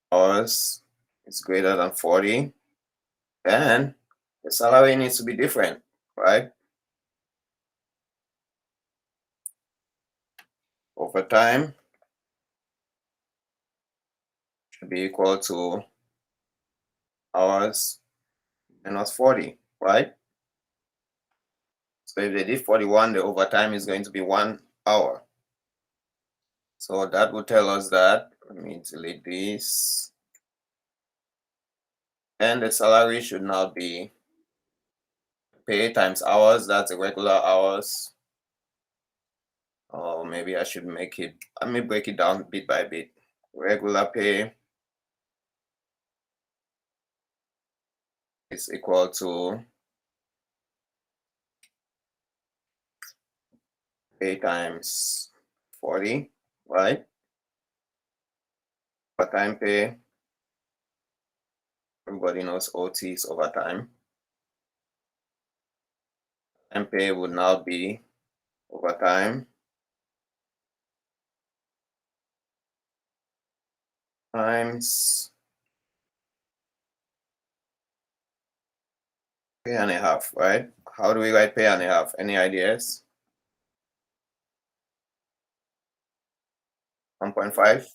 hours is greater than 40, then the salary needs to be different, right? Overtime should be equal to hours minus 40, right? So if they did 41, the overtime is going to be 1 hour. So that would tell us that, let me delete this. And the salary should now be pay times hours, that's the regular hours. Or maybe I should make it, let me break it down bit by bit. Regular pay is equal to pay times 40, right? Overtime pay, everybody knows OT is overtime. And pay would now be overtime times pay and a half, right? How do we write pay and a half? Any ideas? 1.5?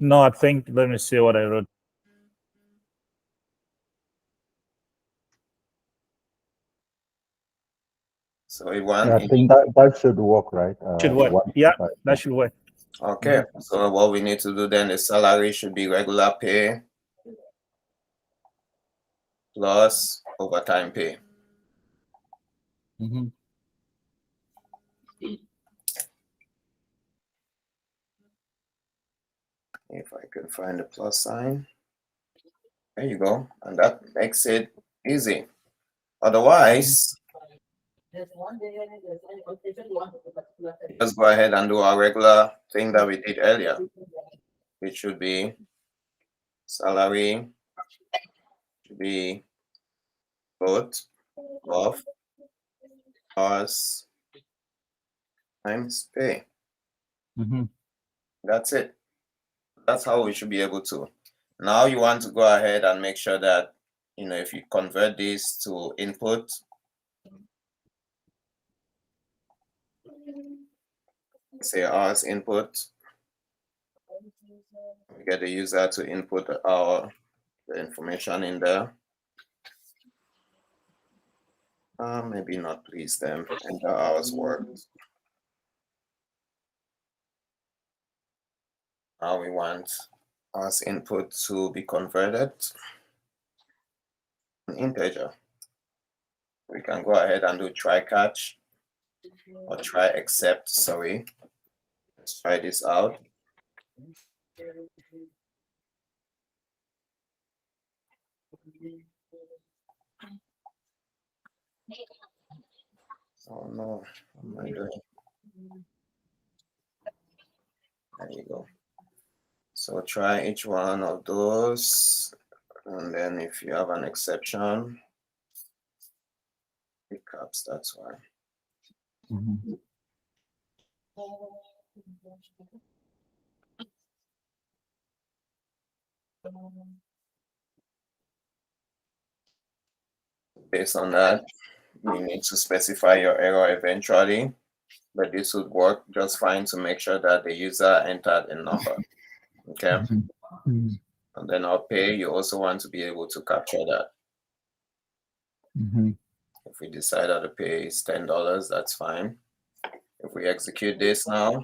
No, I think, let me see what I wrote. So we want. Yeah, I think that should work, right? Should work. Yeah, that should work. Okay, so what we need to do then is salary should be regular pay plus overtime pay. If I can find the plus sign. There you go. And that makes it easy. Otherwise, just go ahead and do our regular thing that we did earlier, which should be salary, should be both of hours times pay. That's it. That's how we should be able to. Now you want to go ahead and make sure that, if you convert this to input, say hours input, we get the user to input the information in there. Maybe not please them, enter hours worked. Now we want hours input to be converted an integer. We can go ahead and do try catch or try except, sorry. Let's try this out. Oh no, what am I doing? There you go. So try each one of those. And then if you have an exception, it caps, that's why. Based on that, you need to specify your error eventually, but this would work just fine to make sure that the user entered a number. Okay. And then our pay, you also want to be able to capture that. If we decide that the pay is $10, that's fine. If we execute this now,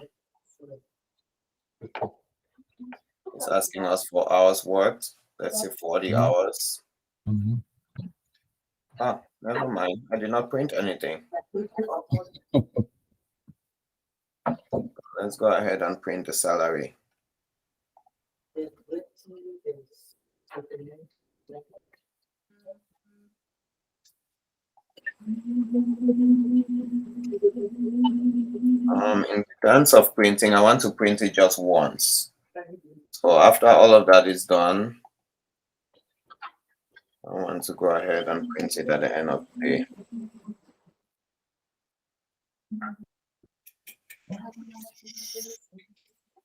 it's asking us for hours worked. Let's say 40 hours. Ah, never mind. I did not print anything. Let's go ahead and print the salary. In terms of printing, I want to print it just once. So after all of that is done, I want to go ahead and print it at the end of the day.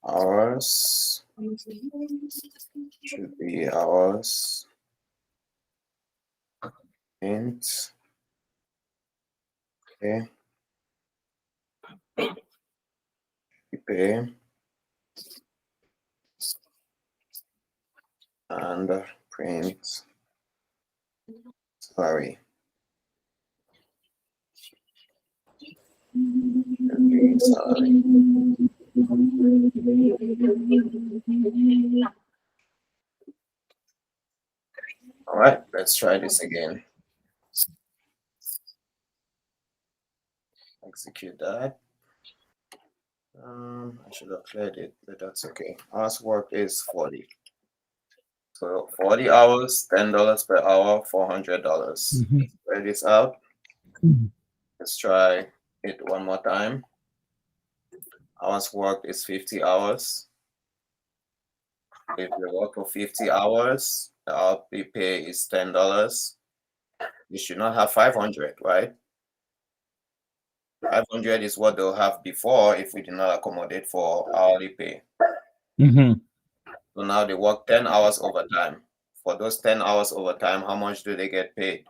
Hours should be hours. Print. Okay. Pay. And print. Sorry. Sorry. All right, let's try this again. Execute that. I should have cleared it, but that's okay. Hours work is 40. So 40 hours, $10 per hour, $400. Try this out. Let's try it one more time. Hours worked is 50 hours. If you work for 50 hours, the hourly pay is $10. You should not have 500, right? 500 is what they'll have before if we did not accommodate for hourly pay. So now they work 10 hours overtime. For those 10 hours overtime, how much do they get paid?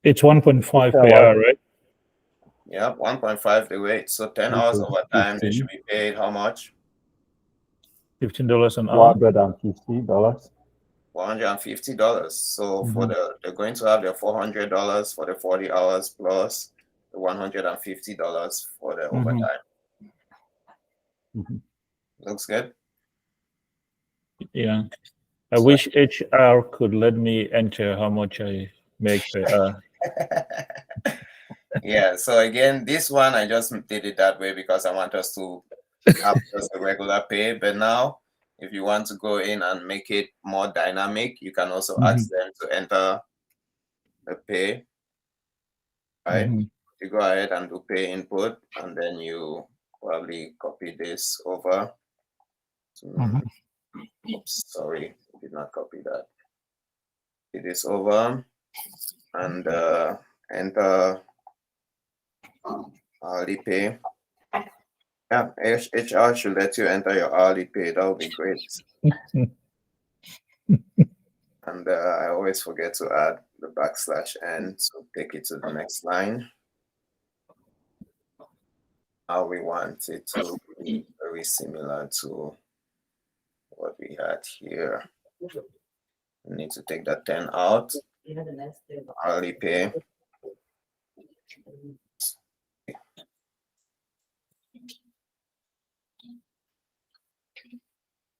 It's 1.5 per hour, right? Yeah, 1.5 the rate. So 10 hours overtime, they should be paid how much? $15 an hour. $150. $450. So for they're going to have their $400 for the 40 hours plus the $150 for the overtime. Looks good. Yeah. I wish HR could let me enter how much I make per hour. Yeah, so again, this one I just did it that way because I want us to have just a regular pay. But now, if you want to go in and make it more dynamic, you can also ask them to enter the pay. Right? You go ahead and do pay input, and then you probably copy this over. Oops, sorry, I did not copy that. Copy this over and enter hourly pay. Yeah, HR should let you enter your hourly pay. That would be great. And I always forget to add the \n, so take it to the next line. Now we want it to be very similar to what we had here. We need to take that 10 out. Hourly pay.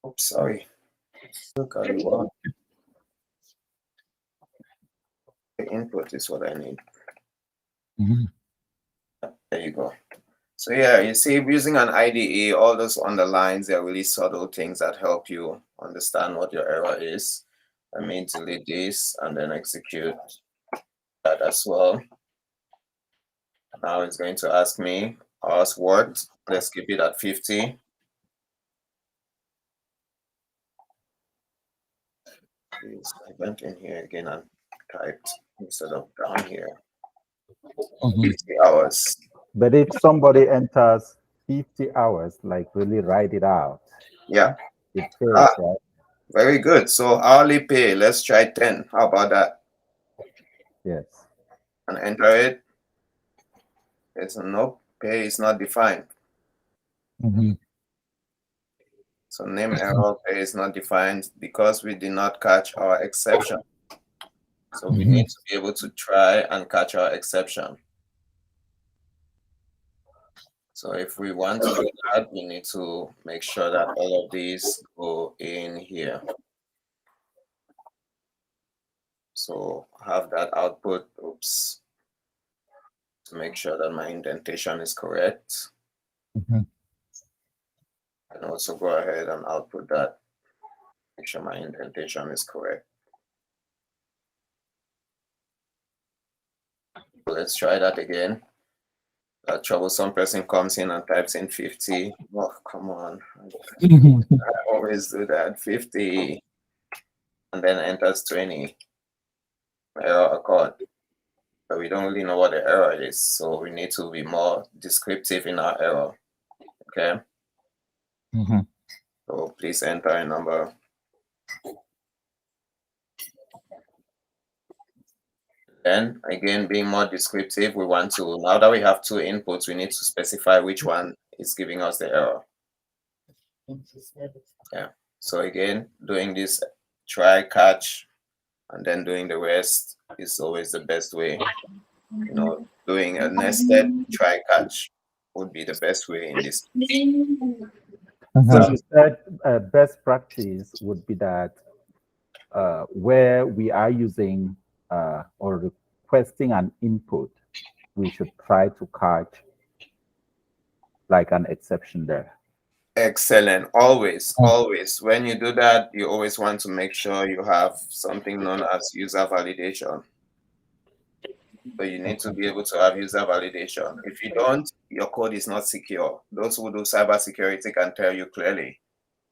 Oops, sorry. Look at the input is what I need. There you go. So yeah, you see, using an IDE, all those underlines, they're really subtle things that help you understand what your error is. I mean, delete this and then execute that as well. Now it's going to ask me, hours worked. Let's keep it at 50. I went in here again and typed instead of down here. 50 hours. But if somebody enters 50 hours, like really write it out. Yeah. It fails, right? Very good. So hourly pay, let's try 10. How about that? Yes. And enter it. It's a no, pay is not defined. So name error, pay is not defined because we did not catch our exception. So we need to be able to try and catch our exception. So if we want to do that, we need to make sure that all of these go in here. So have that output, oops, to make sure that my indentation is correct. And also go ahead and output that, make sure my indentation is correct. Let's try that again. A troublesome person comes in and types in 50. Oh, come on. I always do that. 50. And then enters 20. Error occurred. But we don't really know what the error is. So we need to be more descriptive in our error. Okay. So please enter a number. Then again, being more descriptive, we want to, now that we have two inputs, we need to specify which one is giving us the error. Yeah. So again, doing this try, catch, and then doing the rest is always the best way. You know, doing a nested try, catch would be the best way in this. So you said best practice would be that where we are using or requesting an input, we should try to catch like an exception there. Excellent. Always, always. When you do that, you always want to make sure you have something known as user validation. So you need to be able to have user validation. If you don't, your code is not secure. Those who do cybersecurity can tell you clearly.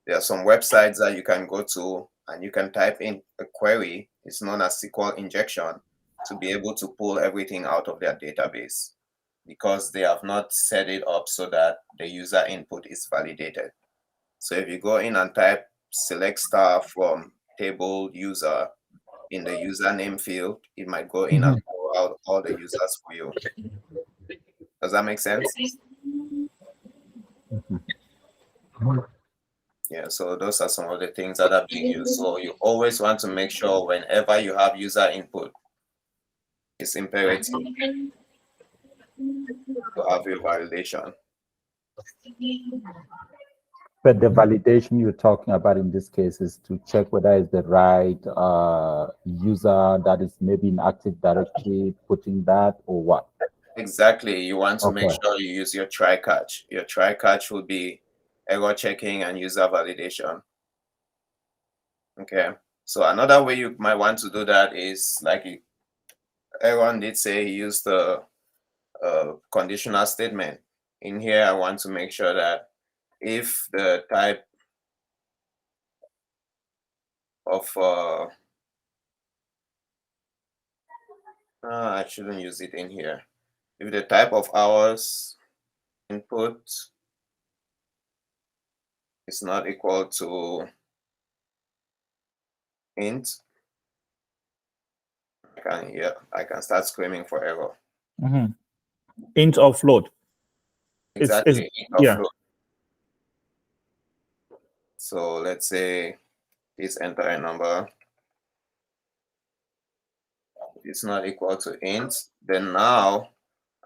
There are some websites that you can go to and you can type in a query. It's known as SQL injection, to be able to pull everything out of their database, because they have not set it up so that the user input is validated. So if you go in and type select star from table user in the username field, it might go in and pull out all the users for you. Does that make sense? Yeah, so those are some of the things that are being used. So you always want to make sure whenever you have user input, it's imperative to have your validation. But the validation you're talking about in this case is to check whether it's the right user that is maybe in Active Directory putting that, or what? Exactly. You want to make Okay. sure you use your try catch. Your try catch will be error checking and user validation. Okay. So another way you might want to do that is, like Aaron did say, he used the conditional statement. In here, I want to make sure that if the type of I shouldn't use it in here. If the type of hours input is not equal to int, I can start screaming for error. Int or float. Exactly, int or yeah. float. So let's say this enter a number. It's not equal to int. Then now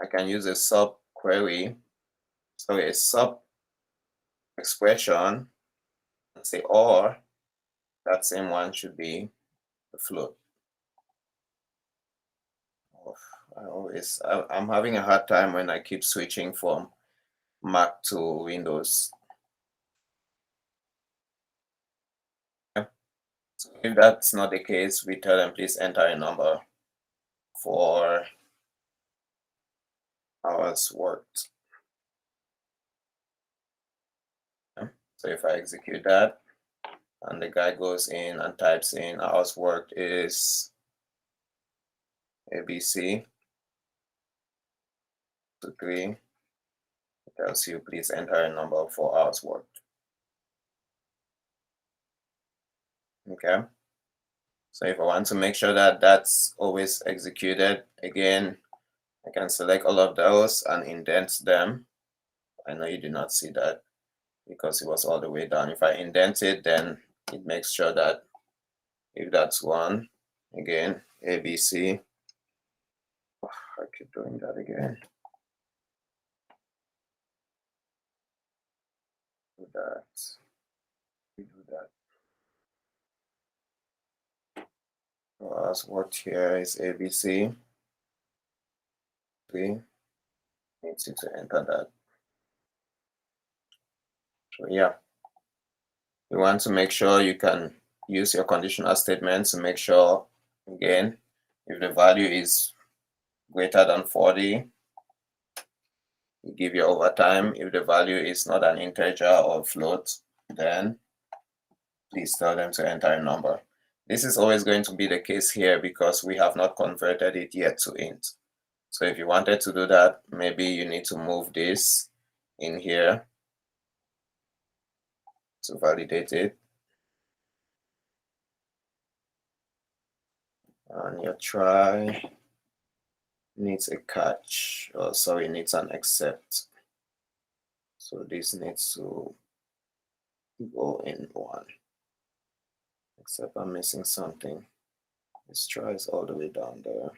I can use a sub query, sorry, a sub expression, and say, or that same one should be a float. I'm having a hard time when I keep switching from Mac to Windows. So if that's not the case, we tell them please enter a number for hours worked. So if I execute that, and the guy goes in and types in hours worked is ABC to 3, it tells you please enter a number for hours worked. Okay. So if I want to make sure that that's always executed, again, I can select all of those and indent them. I know you did not see that because it was all the way down. If I indent it, then it makes sure that if that's 1, again, ABC. I keep doing that again. Do that. We do that. So as worked here is ABC. 3 needs you to enter that. So yeah, you want to make sure you can use your conditional statements to make sure, again, if the value is greater than 40, you give your overtime. If the value is not an integer or float, then please tell them to enter a number. This is always going to be the case here because we have not converted it yet to int. So if you wanted to do that, maybe you need to move this in here to validate it. And your try needs a catch, or sorry, needs an except. So this needs to go in 1. Except I'm missing something. This try is all the way down there.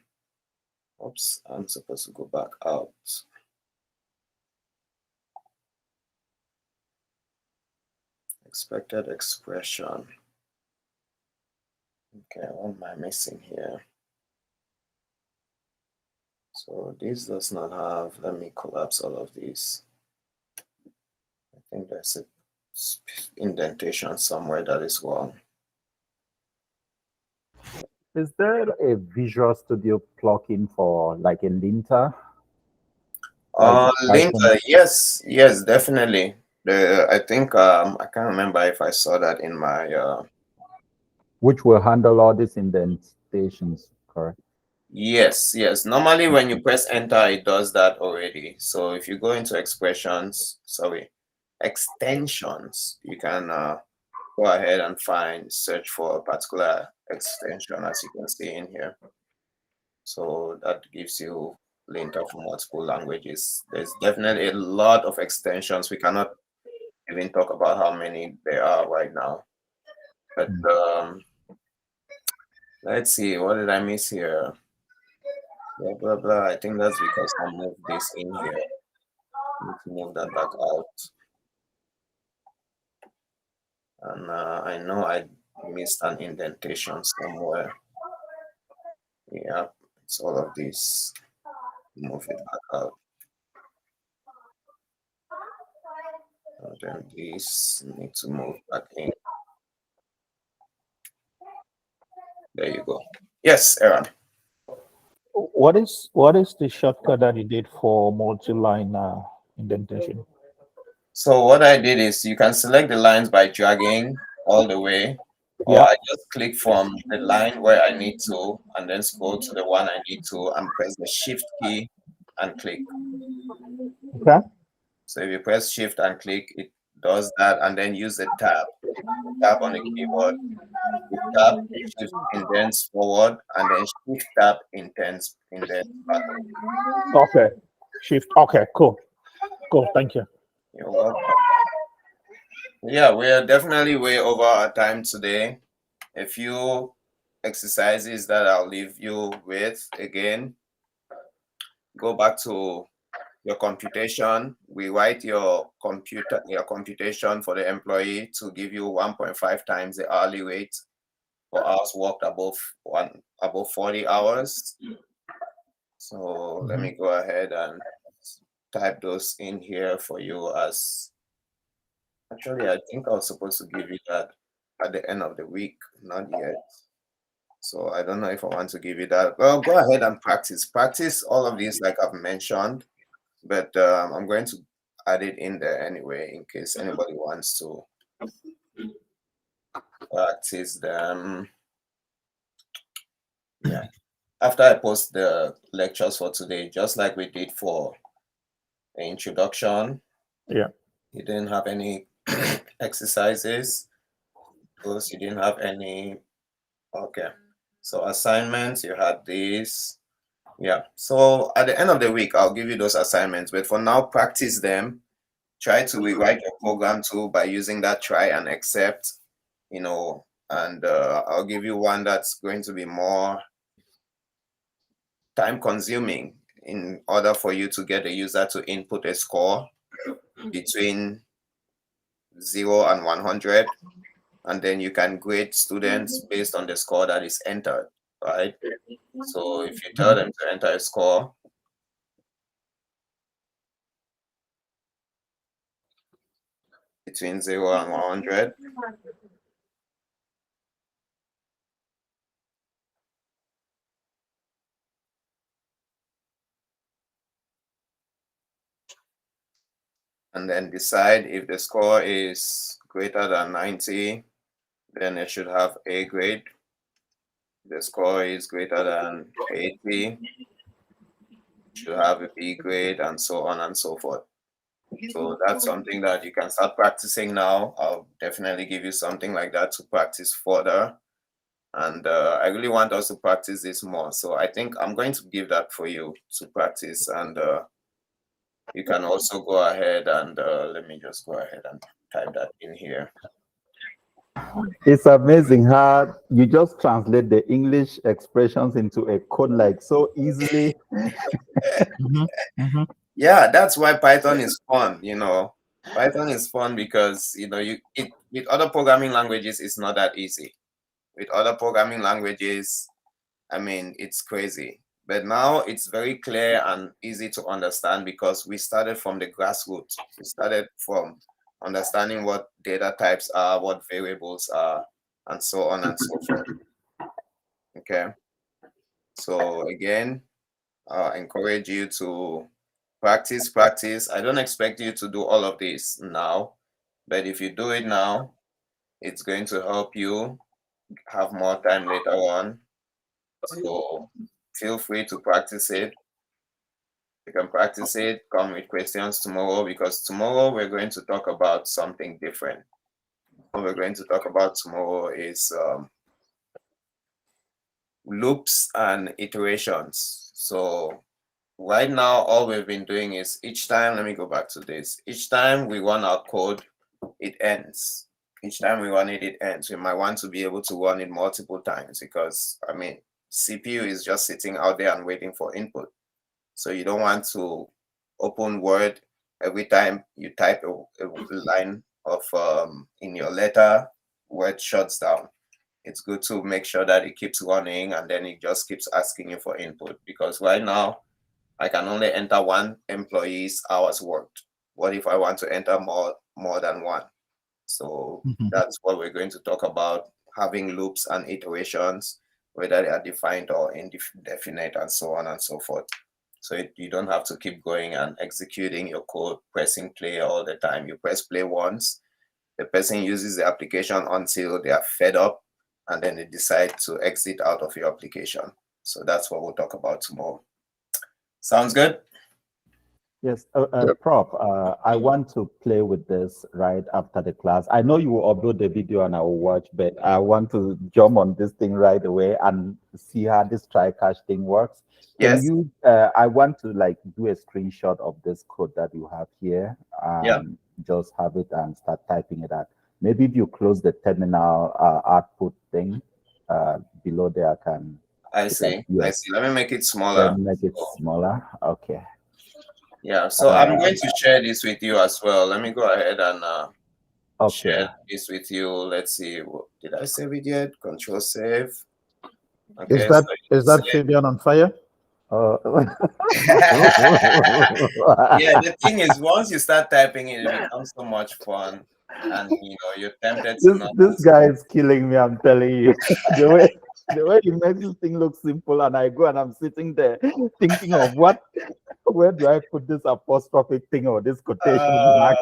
Oops, I'm supposed to go back out. Expected expression. Okay, what am I missing here? So this does not have, let me collapse all of these. I think there's a indentation somewhere that is wrong. Is there a Visual Studio plugin for like a linter? Linter, yes, definitely. I think I can't remember if I saw that in my Which will handle all these indentations, correct? Yes, yes. Normally when you press enter, it does that already. So if you go into extensions, you can go ahead and search for a particular extension, as you can see in here. So that gives you link of multiple languages. There's definitely a lot of extensions. We cannot even talk about how many there are right now. But let's see, what did I miss here? Blah, blah, blah. I think that's because I moved this in here. Need to move that back out. And I know I missed an indentation somewhere. Yeah, it's all of this. Move it back out. And then this need to move back in. There you go. Yes, Aaron. What is the shortcut that you did for multi-line indentation? So what I did is you can select the lines by dragging all the way, or I just click from the line where I need to, and then scroll to the one I need to, and press the shift key and click. Okay. So if you press shift and click, it does that, and then use the tab on the keyboard. You tab, shift indents forward, and then shift tab indents backward. Okay. Shift. Okay. Cool. Cool. Thank you. You're welcome. Yeah, we're definitely way over our time today. A few exercises that I'll leave you with again. Go back to your computation. We write your computation for the employee to give you 1.5 times the hourly rate for hours worked above 40 hours. So let me go ahead and type those in here for you. As actually, I think I was supposed to give you that at the end of the week, not yet. So I don't know if I want to give you that. Well, go ahead and practice all of these like I've mentioned, but I'm going to add it in there anyway in case anybody wants to practice them. Yeah, after I post the lectures for today, just like we did for the introduction. Yeah. You didn't have any exercises. Those you didn't have any. Okay. So assignments, you had these. Yeah. So at the end of the week, I'll give you those assignments. But for now, practice them. Try to rewrite your program too by using that try and accept, and I'll give you one that's going to be more time consuming in order for you to get the user to input a score between 0 and 100. And then you can grade students based on the score that is entered, right? So if you tell them to enter a score between 0 and 100, and then decide if the score is greater than 90, then it should have A grade. If the score is greater than 80, it should have a B grade, and so on and so forth. So that's something that you can start practicing now. I'll definitely give you something like that to practice further. And I really want us to practice this more. So I think I'm going to give that for you to practice. And you can also go ahead and let me just go ahead and type that in here. It's amazing how you just translate the English expressions into a code like so easily. Yeah, that's why Python is fun. Python is fun because with other programming languages, it's not that easy. With other programming languages, I mean, it's crazy. But now it's very clear and easy to understand because we started from the grassroots. We started from understanding what data types are, what variables are, and so on and so forth. Okay. So again, I encourage you to practice. I don't expect you to do all of this now, but if you do it now, it's going to help you have more time later on. So feel free to practice it. You can practice it, come with questions tomorrow, because tomorrow we're going to talk about something different. What we're going to talk about tomorrow is loops and iterations. So right now, all we've been doing is each time, let me go back to this. Each time we run our code, it ends. Each time we run it, it ends. We might want to be able to run it multiple times because, I mean, CPU is just sitting out there and waiting for input. So you don't want to open Word every time you type a line of in your letter, Word shuts down. It's good to make sure that it keeps running and then it just keeps asking you for input, because right now I can only enter one employee's hours worked. What if I want to enter more than one? So that's what we're going to talk about, having loops and iterations, whether they are defined or indefinite, and so on and so forth. So you don't have to keep going and executing your code, pressing play all the time. You press play once, the person uses the application until they are fed up, and then they decide to exit out of your application. So that's what we'll talk about tomorrow. Sounds good? Yes, Prof, I want to play with this right after the class. I know you will upload the video and I will watch, but I want to jump on this thing right away and see how this try catch thing works. Can Yes. you, I want to like do a screenshot of this code that you have here. Yeah. Just have it and start typing it out. Maybe if you close the terminal output thing below there, I can. I see. Yes. I see. Let me make it smaller. Let me make it smaller. Okay. Yeah, so I'm going to share this with you as well. Let me go ahead and share this with you. Let's see. Did I save it yet? Control save. Okay. Is that Fabian on fire? Yeah, the thing is, once you start typing it, it becomes so much fun, and you're tempted to this guy is killing me, I'm telling you. the way he makes this thing look simple, and I go and I'm sitting there thinking of where do I put this apostrophe thing or this quotation mark?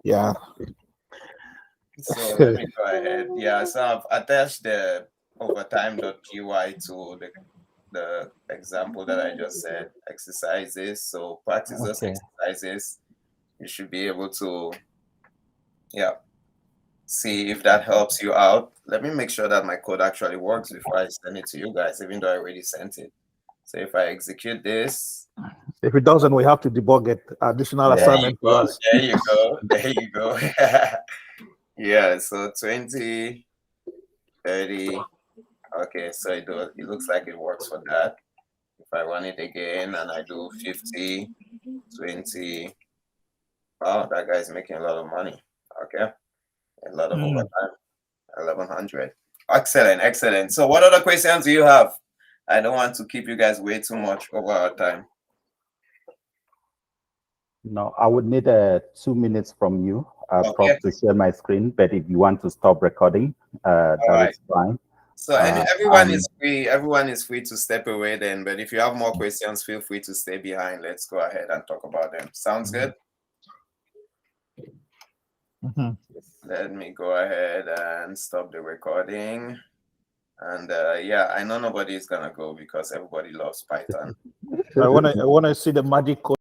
Yeah. So let me go ahead. Yeah, so I've attached the overtime.py to the example that I just said, exercises. So practice those exercises. You should be able to, see if that helps you out. Let me make sure that my code actually works before I send it to you guys, even though I already sent it. So if I execute this. If it doesn't, we have to debug it. Additional assignment to us. There you go. There you go. Yeah, so 20, 30. Okay, so it looks like it works for that. If I run it again and I do 50, 20, wow, that guy's making a lot of money. Okay, a lot of overtime, 1100. Excellent, excellent. So what other questions do you have? I don't want to keep you guys way too much over our time. No, I would need 2 minutes from you, Prof, to share my screen. But if you want to stop recording, that is fine. So everyone is free. Everyone is free to step away then. But if you have more questions, feel free to stay behind. Let's go ahead and talk about them. Sounds good? Let me go ahead and stop the recording. And yeah, I know nobody is gonna go because everybody loves Python. I want to see the magic code.